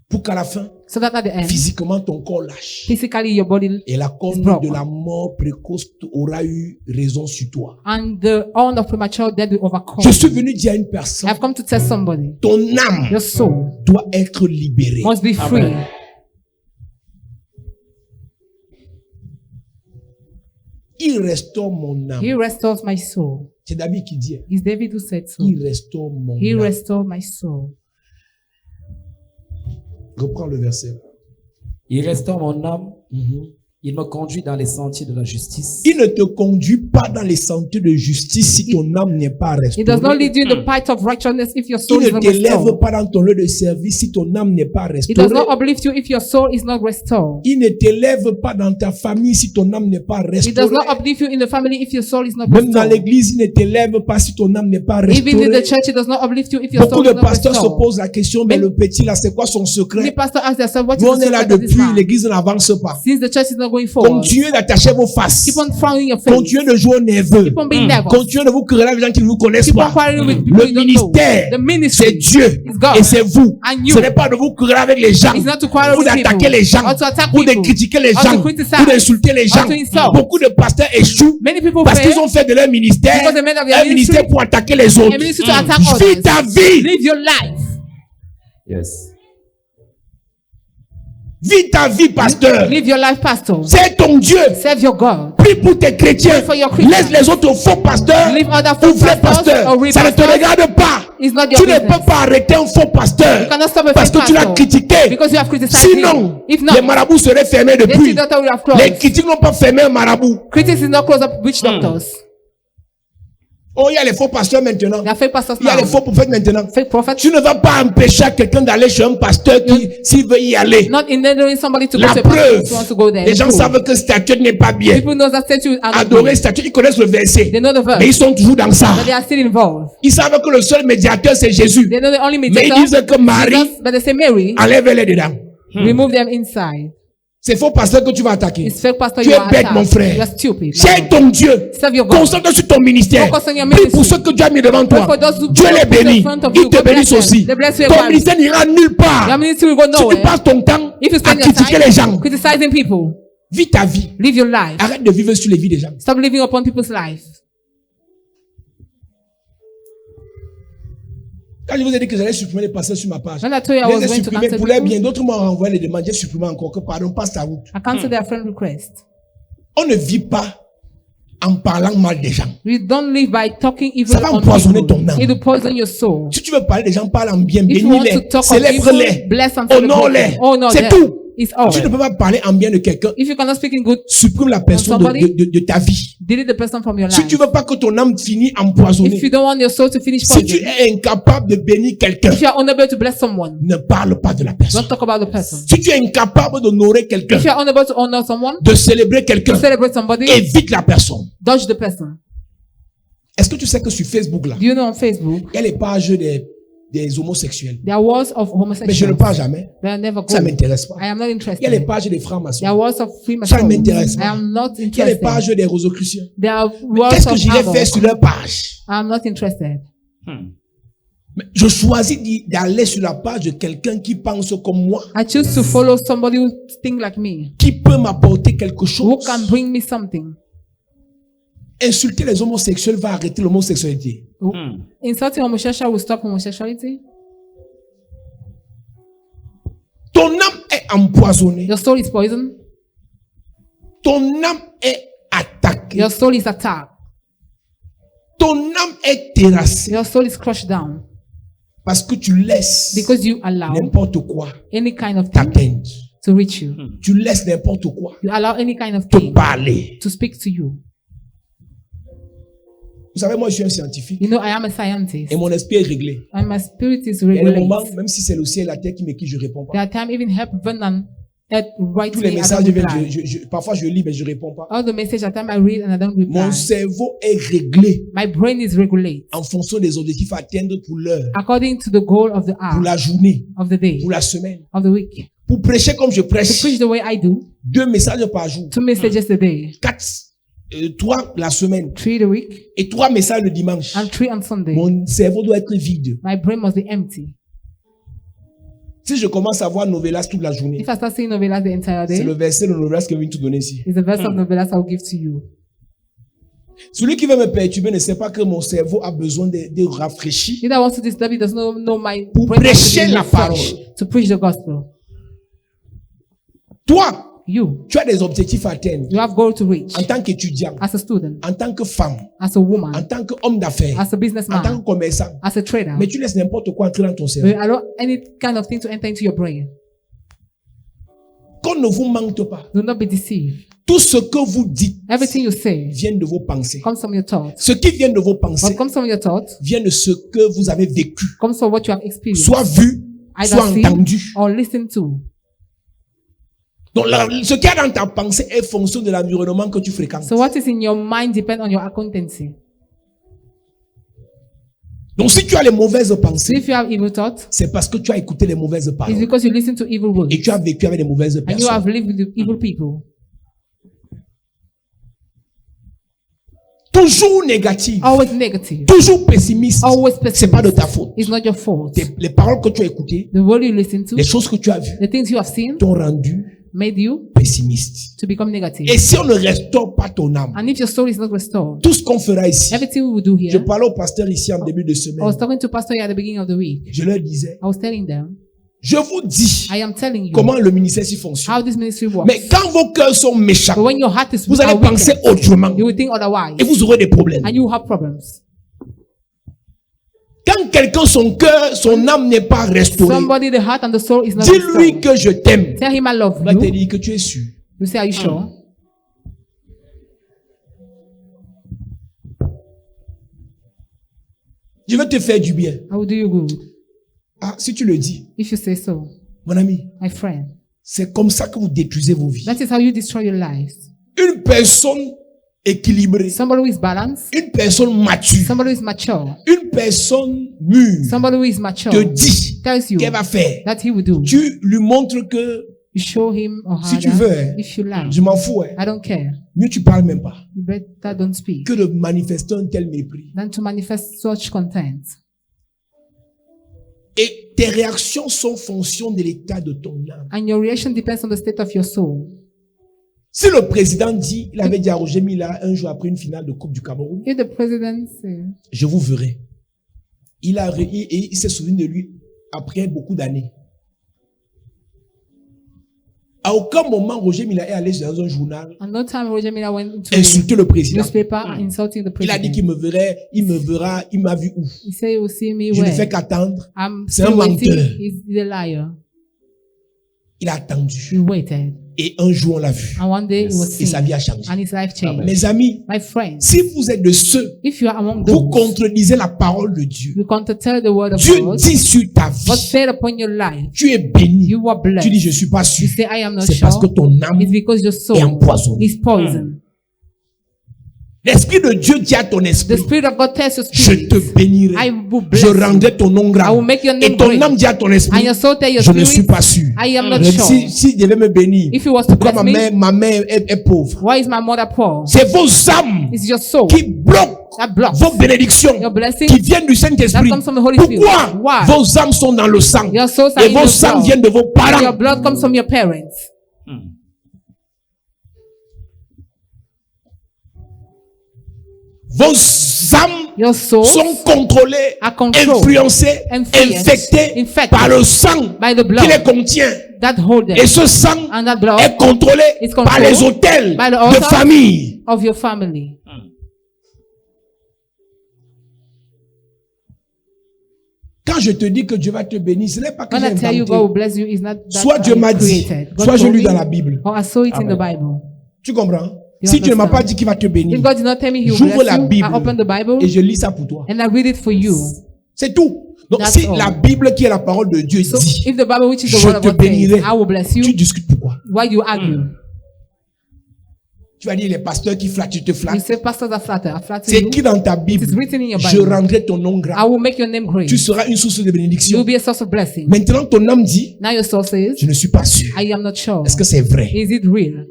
Pour qu'à la fin, so that at the end, physiquement, ton corps lâche. physically your body Et la corne broken. de la mort précoce aura eu raison sur toi. and the horn of premature death will overcome. Je suis venu dire à une personne, I've come to tell somebody, ton âme your soul doit être libérée. must be free. Il restaure mon âme. He restores my soul. C'est David qui dit, It's David who said so. il restaure mon He âme. restored my soul. Reprends le verset. Il restaure mon âme. Mhm. Il me conduit dans les sentiers de la justice. Il ne te conduit pas dans les sentiers de justice si ton âme n'est pas It does not restaurée. lead you in the path of righteousness if your Il soul is ne not t'élève restored. pas dans ton lieu de service si ton âme n'est pas It does restaurée. not uplift you if your soul is not restored. Il ne t'élève pas dans ta famille si ton âme n'est pas It does restaurée. not uplift you in the family if your soul is not Même dans restored. l'église, il ne t'élève pas si ton âme n'est pas Even in restaurée. the church, it does not uplift you if your Beaucoup soul de is not pasteurs se restored. posent la question, mais Mais- le petit là, c'est quoi son Many secret? pastors ask themselves, what Nous, on is the est là secret of this depuis, man? l'église n'avance pas. Since the church is not going forward, Continuez d'attacher vos faces. keep on frowning your face. Continuez de jouer au nerveux. Keep on being nervous. Continuez de vous quereller avec les gens qui ne vous connaissent Keep on pas. quarreling with people Le you don't know. ministère, The c'est ministry Dieu is God. et c'est vous. And you. Ce n'est pas de vous quereller avec les gens, It's not to quarrel ou with d'attaquer people, les gens, or to attack ou de people, critiquer les or gens, to criticize, ou d'insulter les gens. or to insult. Beaucoup de pasteurs échouent Many people parce fail qu'ils ont fait de leur ministère because they made of their un ministère ministry pour attaquer les autres. a ministry to attack Vis others. ta vie. Live your life. Yes. Vis ta vie, pasteur. Live your life, pastor. C'est ton Dieu. Serve your God. Prie pour tes chrétiens. Pray for your Christians. Laisse les autres faux pasteurs Leave other ou faux vrais pastors pasteurs. or real Ça ne te pastors. regarde pas. It's not your Tu ne business. peux pas arrêter un faux pasteur You cannot stop a parce fake que tu l'as pastor critiqué. because you have criticized Sinon, him. If not, les marabouts seraient fermés the depuis. doctor will have Les closed. critiques n'ont pas fermé un marabout. Critics is not closed up witch doctors. Oh, il y a les faux pasteurs maintenant. They are fake pastors Il y a les now. faux prophètes maintenant. Fake prophets. Tu ne vas pas empêcher quelqu'un d'aller chez un pasteur qui, s'il veut y aller. Not endangering somebody to go La to a pastor preuve, who wants to go there. les gens Proof. savent que statut n'est pas bien. People know that statue are not Adorer good. statut, ils connaissent le verset. They know the verse, Mais ils sont toujours dans ça. but they are still involved. Ils savent que le seul médiateur, c'est Jésus. They know the only Mais ils mediator disent que Marie, Jesus, but they say Mary, enlève-les dedans. remove them inside. C'est faux pasteur que tu vas attaquer. It's fake pastor Tu you es are bête, attacked. mon frère. You are stupid. C'est ton Dieu. Serve your God. Concentre sur ton ministère. Focus on your Prie ministry. pour ceux que Dieu a mis devant toi. Pray for those who Dieu les put in bénit. front of Il you. te God bless bénisse them. aussi. They bless you Ton everybody. ministère n'ira nulle part. Your ministry will go Si tu nowhere. passes ton temps If you à spend your critiquer les gens, time criticizing people, vis ta vie. live your life. Arrête de vivre sur les vies des gens. Stop living upon people's life. Quand je vous ai dit que j'allais supprimer les pasteurs sur ma page, When I told you I je was les ai going to supprimés cancel pour les people, biens. D'autres m'ont renvoyé les demandes. J'ai supprimé encore que pardon, passe ta route. I cancelled their friend request. On ne vit pas en parlant mal des gens. You don't live by talking evil Ça va on empoisonner people. ton âme. It will poison your soul. Si tu veux parler des gens, parle en bien, If you want to bénis-les, talk of célèbre-les, evil, bless and honore-les. celebrate. Oh no, C'est that tout. is all. Tu ne peux pas parler en bien de quelqu'un, If you cannot speak in good, supprime la personne de ta vie. delete the person from your Si life. tu veux pas que ton âme finisse empoisonnée, If you don't want your soul to finish si tu poison, es incapable de bénir quelqu'un, if you are unable to bless someone, ne parle pas de la personne. don't talk about the person. Si tu es incapable d'honorer quelqu'un, If you are unable to honor someone, de célébrer quelqu'un, to celebrate somebody, évite la personne. dodge the person. Est-ce que tu sais que sur Facebook, là, Do you know on Facebook, il y a les pages des homosexuels. there are walls of Mais je ne homosexuals parle jamais. that I never Ça ne go. m'intéresse pas. I am not Il y a les interested. pages des There francs-maçons. are walls of Ça ne Freemasons. m'intéresse I pas. am not Il y a les interested. pages des rosicruciens. There are walls Qu'est-ce que of j'irai Amor. faire sur leur page? I am not interested. Mais je choisis d'aller sur la page de quelqu'un qui pense comme moi, I choose to follow somebody who thinks like me, qui peut m'apporter quelque who chose. can bring me something. Insulter les homosexuels va arrêter l'homosexualité. Insulting homosexual will stop homosexuality. Ton âme est empoisonnée. Your soul is poisoned. Ton âme est attaquée. Your soul is attacked. Ton âme est terrassée. Your soul is crushed down Parce que tu laisses because you allow n'importe quoi any kind of thing t'atteindre. to reach you. Tu laisses n'importe quoi You allow any kind of te thing parler. to speak to you. Vous savez, moi, je suis un scientifique You know, I am a scientist et mon esprit est réglé. and my spirit is Il y a des moments, regulated. même si c'est le ciel et la terre qui m'écrivent, je ne réponds There pas. are times even heaven and earth write Tous les me, I messages don't viennent, reply. parfois je lis, mais je ne réponds pas. All the messages at time I read and I don't reply. Mon cerveau est réglé My brain is regulated en fonction des objectifs à atteindre pour l'heure, according to the goal of the pour hour, la journée, of the day, pour la semaine. of the week. Pour prêcher comme je To prêche, preach the way I do, 2 messages par jour, 2 messages a day, 3 la semaine 3 the week, et 3 messages le dimanche. and 3 on Sunday. Mon cerveau doit être vide. My brain must be empty. Si je commence à voir Novelas toute la journée, If I start seeing novelas the entire c'est day, le verset de Novelas que je viens de te donner ici. it's the verse of novelas I'll give to you. Celui qui veut me perturber ne sait pas que mon cerveau a besoin de rafraîchir He that wants to disturb me does not know my pour brain has to prêcher be la refreshed parole. to preach the gospel. Toi, You tu as des objectifs à atteindre have goal to reach en tant qu'étudiant, as a student, en tant que femme, as a en woman, tant qu'homme d'affaires, as a en tant que businessman, commerçant. as a trader. Mais tu laisses n'importe quoi entrer dans ton You cerveau. allow any kind of thing to enter into your brain. Qu'on ne vous mente pas. Do not be deceived. Tout ce que vous dites Everything you say vient de vos pensées. comes from your thoughts. Ce qui vient de vos pensées What comes from your thoughts vient de ce que vous avez vécu, comes from what you have experienced, soit vu, either soit seen entendu. or listened to. Donc, ce qu'il y a dans ta pensée est fonction de l'environnement que tu fréquentes. So what is in your mind depends on your accountancy. Donc, si tu as les mauvaises So pensées, if you have evil thoughts, c'est parce que tu as écouté les mauvaises it's paroles because you listen to evil words et tu as vécu avec les mauvaises and you have personnes. lived with the evil people. Toujours négative, Always negative, toujours pessimiste. always C'est pas de ta pessimist. faute. It's not your fault. Les paroles que tu as écoutées, The word you listen to, les choses que tu as vues, the things you have seen, t'ont rendu made you pessimiste. to become negative. Et si on ne restaure pas ton âme, And if your soul is not restored, tout ce qu'on fera ici, everything we will do je here. parlais au pasteur ici en début de I semaine, was talking to Pastor here at the beginning of the week. je leur disais, I was telling them, je vous dis I am telling you comment le ministère s'y fonctionne. how this ministry works. Mais quand vos cœurs sont But méchants, when your heart is vous allez wicked, penser autrement you will think otherwise, et vous aurez des problèmes. and you will have problems. Quand quelqu'un, son cœur, son âme n'est pas restaurée, Somebody, the heart and the soul is not dis-lui restored. que je t'aime. Tell him I love Il va te you. dire que tu es sûr. You say, are you sure? Je vais te faire du bien. I will do you good. Ah, si tu le dis, If you say so, mon ami, my friend. c'est comme ça que vous détruisez vos vies. That is how you destroy your lives. Une personne équilibrée, Somebody who is balanced, une personne mature, somebody who is mature, une personne mûre somebody who is mature te dit tells you qu'elle va faire. that he will do. Tu lui montres que You show him or her si tu that veux, hein, if you like. je m'en fous. Hein. I don't care. Mieux tu parles même pas You better don't speak que de manifester un tel mépris. than to manifest such content. Et tes réactions sont fonction de l'état de ton âme. And your reaction depends on the state of your soul. Si le président dit, il avait dit à Roger Mila un jour après une finale de Coupe du Cameroun, If the president says, je vous verrai. Il s'est souvenu de lui après beaucoup d'années. À aucun moment, Roger Mila est allé dans un journal And no time Roger Miller went into insulter le a président. newspaper insulting the Il a dit president. qu'il me verrait, il me verra, il m'a vu où. He said he will see me Je ne where. fais qu'attendre. I'm C'est un still waiting. menteur. He's a liar. Il a He attendu. waited. Et un jour, on l'a vu. And one day he was Et seen. sa vie a changé. And his life changed. Mes amis, My friends, si vous êtes de ceux, if you are among vous those contredisez la parole de Dieu. you come to tell the word of Dieu God, dit sur ta what vie, fed upon your life, tu es béni. you are Tu blessed. dis, je suis pas sûr. You say, I am not C'est parce sure. que ton âme It's because your est soul empoisonnée. is poisoned. L'Esprit de Dieu dit à ton The esprit, Spirit of God tells your je spirit, te bénirai. I will bless Je you. rendrai ton nom I grand. will make your Et name ton great. âme dit à ton esprit, And your soul tell your je ne suis spirit, pas sûr. I am not Si sure. devait me bénir, If he was to pourquoi bless me, ma mère est pauvre? why is my mother poor? C'est vos âmes It's your soul qui bloquent that blocks vos bénédictions your blessing. qui viennent du Saint-Esprit. That comes from the Holy Spirit. Pourquoi? Why? Vos âmes sont dans le sang. Your souls are Et in vos your sangs blood. viennent de vos Your parents. blood comes from your parents. Vos âmes Your souls sont contrôlées, are controlled, influencées, influenced, infectées infected par le sang by the qui blood les contient. that hold them. Et ce sang And that blood est contrôlé is par controlled les autels by the de altars famille. of your family. Quand je te dis que Dieu va te bénir, ce n'est pas que When I j'ai tell you God will inventé. bless you, it's not that Soit Dieu I m'a dit, created. God soit je told lis me, dans la Bible. or I saw it in the Bible. Tu comprends? You Si Dieu ne m'a understand? pas dit qu'il va te bénir, If God did not tell me He will j'ouvre bless la you, Bible I open the Bible et je lis ça pour toi. and I read it for you. C'est tout. Donc That's si all. la Bible qui est la parole de Dieu So dit, if the Bible, which is the je word of te God, says, bénirai, I will bless you, tu discutes pourquoi? why you argue? Tu vas dire les pasteurs qui flattent, tu te You flattes. say pastors are flatter. I flatter C'est you. écrit dans ta Bible. It is written in your Je Bible. rendrai ton nom I grand. will make your name great. Tu seras une source de You bénédiction. will be a source of blessing. Maintenant, ton âme dit, Now your soul says, je ne suis pas sûr. I am not sure. Est-ce que c'est vrai? Is it real?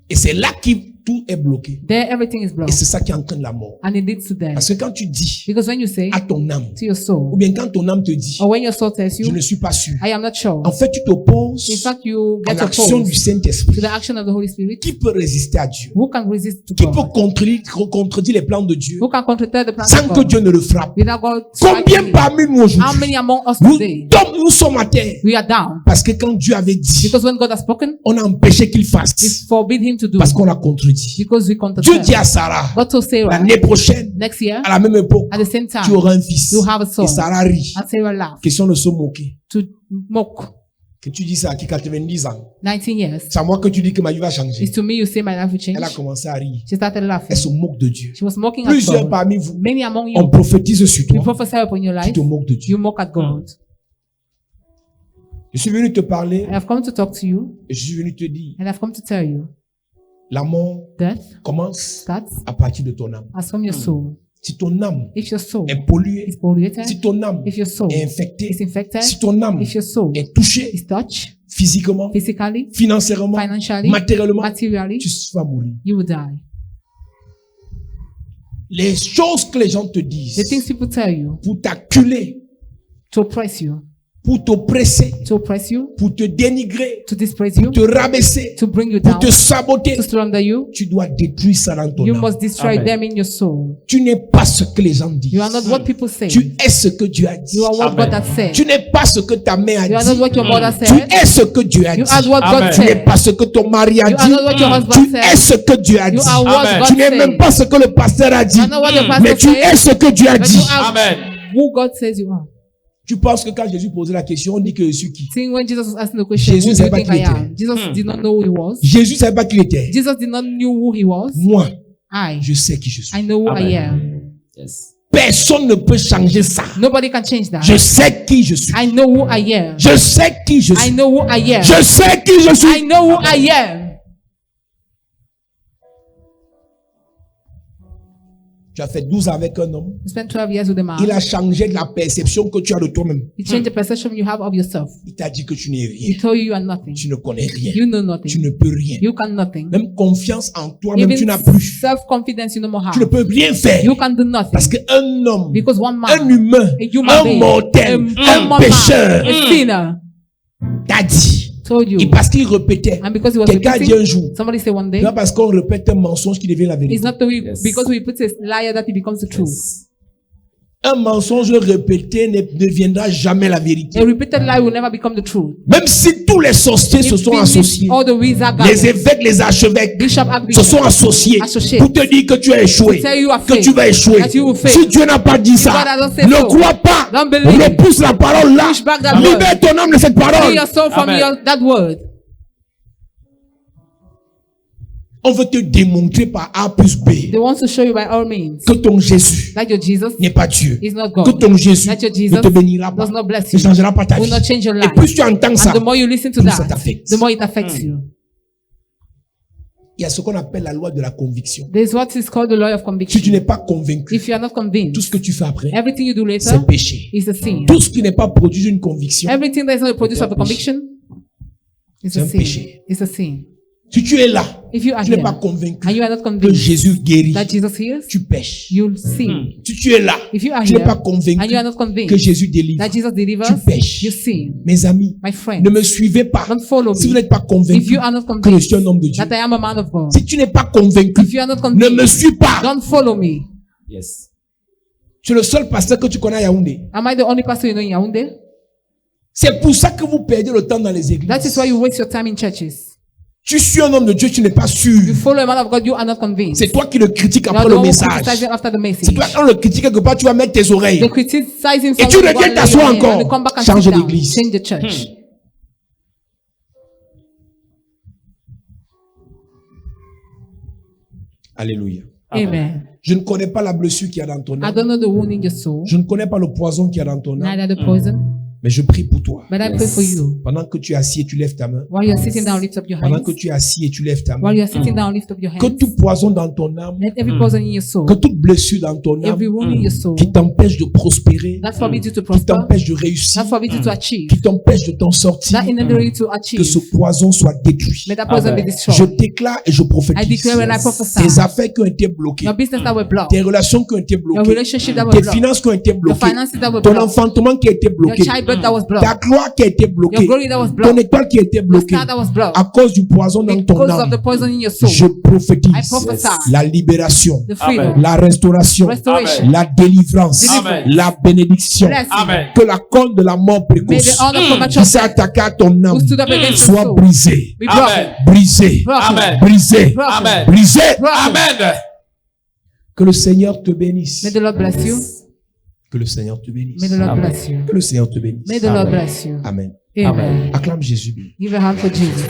Et c'est là que tout est bloqué. There everything is Et blocked. c'est ça qui entraîne la mort. And it leads to death. Parce que quand tu dis Because when you say à ton âme, to your ou soul, bien quand ton âme te dit, or when your soul tells je you, ne suis pas sûr, I am not sure. en fait, tu t'opposes In fact, you à get l'action du opposed Saint-Esprit. to the action of the Holy Spirit. Qui peut résister à Dieu? Who can resist to Qui peut God? contredire les plans de Dieu Who can contradict the plans sans of que God? Dieu ne le frappe? Without God Combien striking you? parmi nous How aujourd'hui, many among us nous, today? nous sommes à terre? We are down. Parce que quand Dieu avait dit, Because when God has spoken, on a empêché qu'il we fasse. forbid him to do. Parce qu'on l'a contredit. Because we Dieu dit contradict. à Sarah, God told Sarah, l'année prochaine, next year, à la même époque, at the same tu time, auras un fils. you have a son. Et Sarah rit. And Sarah laughed Question de se moquer. to mock. Que tu dis ça à qui 90 ans. 19 years. C'est à moi que tu dis que ma vie va changer. It's to me you say my life will change. Elle a commencé à rire. She started laughing. Elle se moque de Dieu. She was mocking at Plusieurs God. parmi vous, Many among on you, prophétise sur you toi. prophesy upon your Tu life, te moques de Dieu. you mock at God. Je suis venu te parler. I have come to talk to you, Et je suis venu te dire, and I've come to tell you, la mort death commence starts à partir de ton âme. as from your soul. Si ton âme If your soul est polluée, is polluted, si ton âme if your soul est infectée, is infected, si ton âme if your soul est touchée is touched physiquement, physically, financièrement, financially, matériellement, materially, tu vas mourir. you will die. Les choses que les gens te The disent things people tell you pour t'acculer, to oppress you, pour t'oppresser, pour te dénigrer, to dispraise pour you, te rabaisser, to bring you pour down, te saboter, to slander you, tu dois détruire ça dans ton you âme. must destroy them in your soul. Tu n'es pas ce que les gens disent. You are not what people say. Tu es ce que Dieu a dit. You are what God has said. Tu n'es pas ce que ta mère You a are not dit. what your mother Tu said. es ce que Dieu a You dit. are what God Tu n'es said. pas ce que ton mari a You are dit. not what your husband Tu said. es ce que Dieu a dit. You are what God Tu n'es said. même pas ce que le pasteur a dit. You are not what the pastor Mais tu said. es ce que Dieu a But dit. you are who God says you are. Tu penses que quand Jésus posait la question, on dit que je suis qui? See, when Jesus was asking the question, Jésus who do savait you pas think qui I il am? Jesus did not know who he was. Jésus ne savait pas qui il était. Jesus did not know who he was. Moi, I je sais qui je suis. know who I am. Personne ne peut changer ça. Nobody can change that. Je sais qui je suis. I know who I am. Je sais qui je I suis. know who I am. Je sais qui je I suis. know who I am. Tu as fait 12 ans avec un homme. You spent 12 years with a man. Il a changé la perception que tu as de toi-même. He changed the perception you have of yourself. Il t'a dit que tu n'es He rien. told you you are nothing. Tu ne connais rien. You know Tu nothing. ne peux rien. You can nothing. Même confiance en toi-même, tu Even n'as plus. self-confidence you no more Tu ne have. peux rien faire. You can do nothing. Parce qu'un homme, Because one un man, humain, a human un being, mortel, un common pécheur, man, a sinner, t'a dit. told you. Et parce qu'il répétait, And because he was quelqu'un a dit un repeating, jour, somebody said one day, non parce qu'on répète un mensonge qui devient la it's vérité. not the way, because we put a liar that he becomes the truth. Un mensonge répété ne deviendra jamais la vérité. A repeated lie will never become the truth. Même si tous les sorciers se sont associés, All the wizards les évêques, les archevêques Bishop and se sont bishop. associés Associés. pour te dire que tu as échoué, To tell you are que failed. tu vas échouer. That you will fail. Si Dieu n'a pas dit ça, God hasn't said ne so. crois pas. Don't believe it. Repousse la parole là. Push back that word. Libère ton âme de cette Free parole. your soul from Amen. that word. On veut te démontrer par A plus B They want to show you by all means que ton Jésus that your Jesus n'est pas Dieu. is not Que God. ton Jésus That your ne Jesus te bénira pas, does not bless ne you. changera pas ta Will not vie. change your Et life. plus tu entends ça, And the more you listen to plus ça that, t'affecte. the more it affects you. Il y a ce qu'on appelle la loi de la conviction. There's what is called the law of Si tu conviction. n'es pas convaincu, If you are not convinced, tout ce que tu fais après, everything you do later c'est péché. is a sin. Tout ce qui n'est pas produit d'une conviction, Everything that is not a produce of the conviction is C'est a un sin. péché. It's a sin. si tu es là, If you are tu n'es here pas convaincu and you are not que convinced Jésus guérit, that Jesus heals, tu pêches. you'll sin. Si tu es là, If you are tu n'es here pas convaincu and you are not que convinced Jésus délivre, that Jesus delivers, tu pêches. you sin. Mes amis, My friend, ne me suivez pas. don't follow Si vous me. n'êtes pas If convaincu you are not que je convinced suis un homme de Dieu, that I am a man of God, si tu n'es pas convaincu, if you are not ne me convinced, suis pas. don't follow me. Yes. Je suis le seul pasteur que tu connais à Yaoundé. Am I the only pastor you know in Yaoundé? C'est pour ça que vous perdez le temps dans les églises. That is why you waste your time in churches. Tu suis un homme de Dieu, tu n'es pas sûr. You follow a man of God, you are not convinced. C'est toi qui le critiques You are après the le one who message. criticizes him after the C'est message. toi quand le critique quelque part, tu vas mettre tes oreilles. They criticize him Et tu reviens t'asseoir encore. and you come back and Change sit down. d'église. Change the church. Alléluia. Amen. Je ne connais pas la blessure qu'il y a dans ton I âme. don't know the wound in your soul, Je ne connais pas le poison qu'il y a dans ton âme. neither the poison, Mais je prie pour toi. but I pray for you. Pendant que tu es assis et tu lèves ta main. While you are sitting down, lift up your Pendant hands. que tu es assis et tu lèves ta main. While you are sitting down, lift up your Que hands. tout poison dans ton âme, Let every poison in your soul, que toute blessure dans ton âme, every wound in your soul, qui t'empêche de prospérer, that forbids you to qui prosper, t'empêche de réussir, that forbids you to achieve, qui t'empêche de t'en sortir, that hinders you to que ce achieve, poison soit détruit. may that poison be Amen. Je destroyed. déclare et je I prophétise. declare and I prophesy. Tes affaires qui ont été bloquées, Your business that were blocked, tes relations qui ont été your bloquées, relationship that were tes blocked, finances qui ont été your bloquées, finances that were ton blocked, enfantement qui a été your bloqué, childbirth that was ta blocked, gloire qui a été bloquée, your glory that was ton blocked, étoile qui a été your bloquée star that was blocked, à cause du poison dans ton because of the âme. poison in your soul. Je I prophétise prophesy la libération, the freedom, la restauration, restoration, la délivrance, Amen. la bénédiction. blessing. Amen. Que la corde de la mort May the précoce honor from a qui church s'est attaquée à ton âme who stood up against your soit soul brisée, be broken, Amen. brisée, broken, Amen. brisée, broken, Amen. brisée. broken. Amen. Que le Seigneur te bénisse. May the Lord bless you. Que le Seigneur te bénisse. May the Lord Amen. bless you. Que le Seigneur te bénisse. May the Lord bless you. Amen. Amen. Acclame Jésus. Give a hand for Jesus.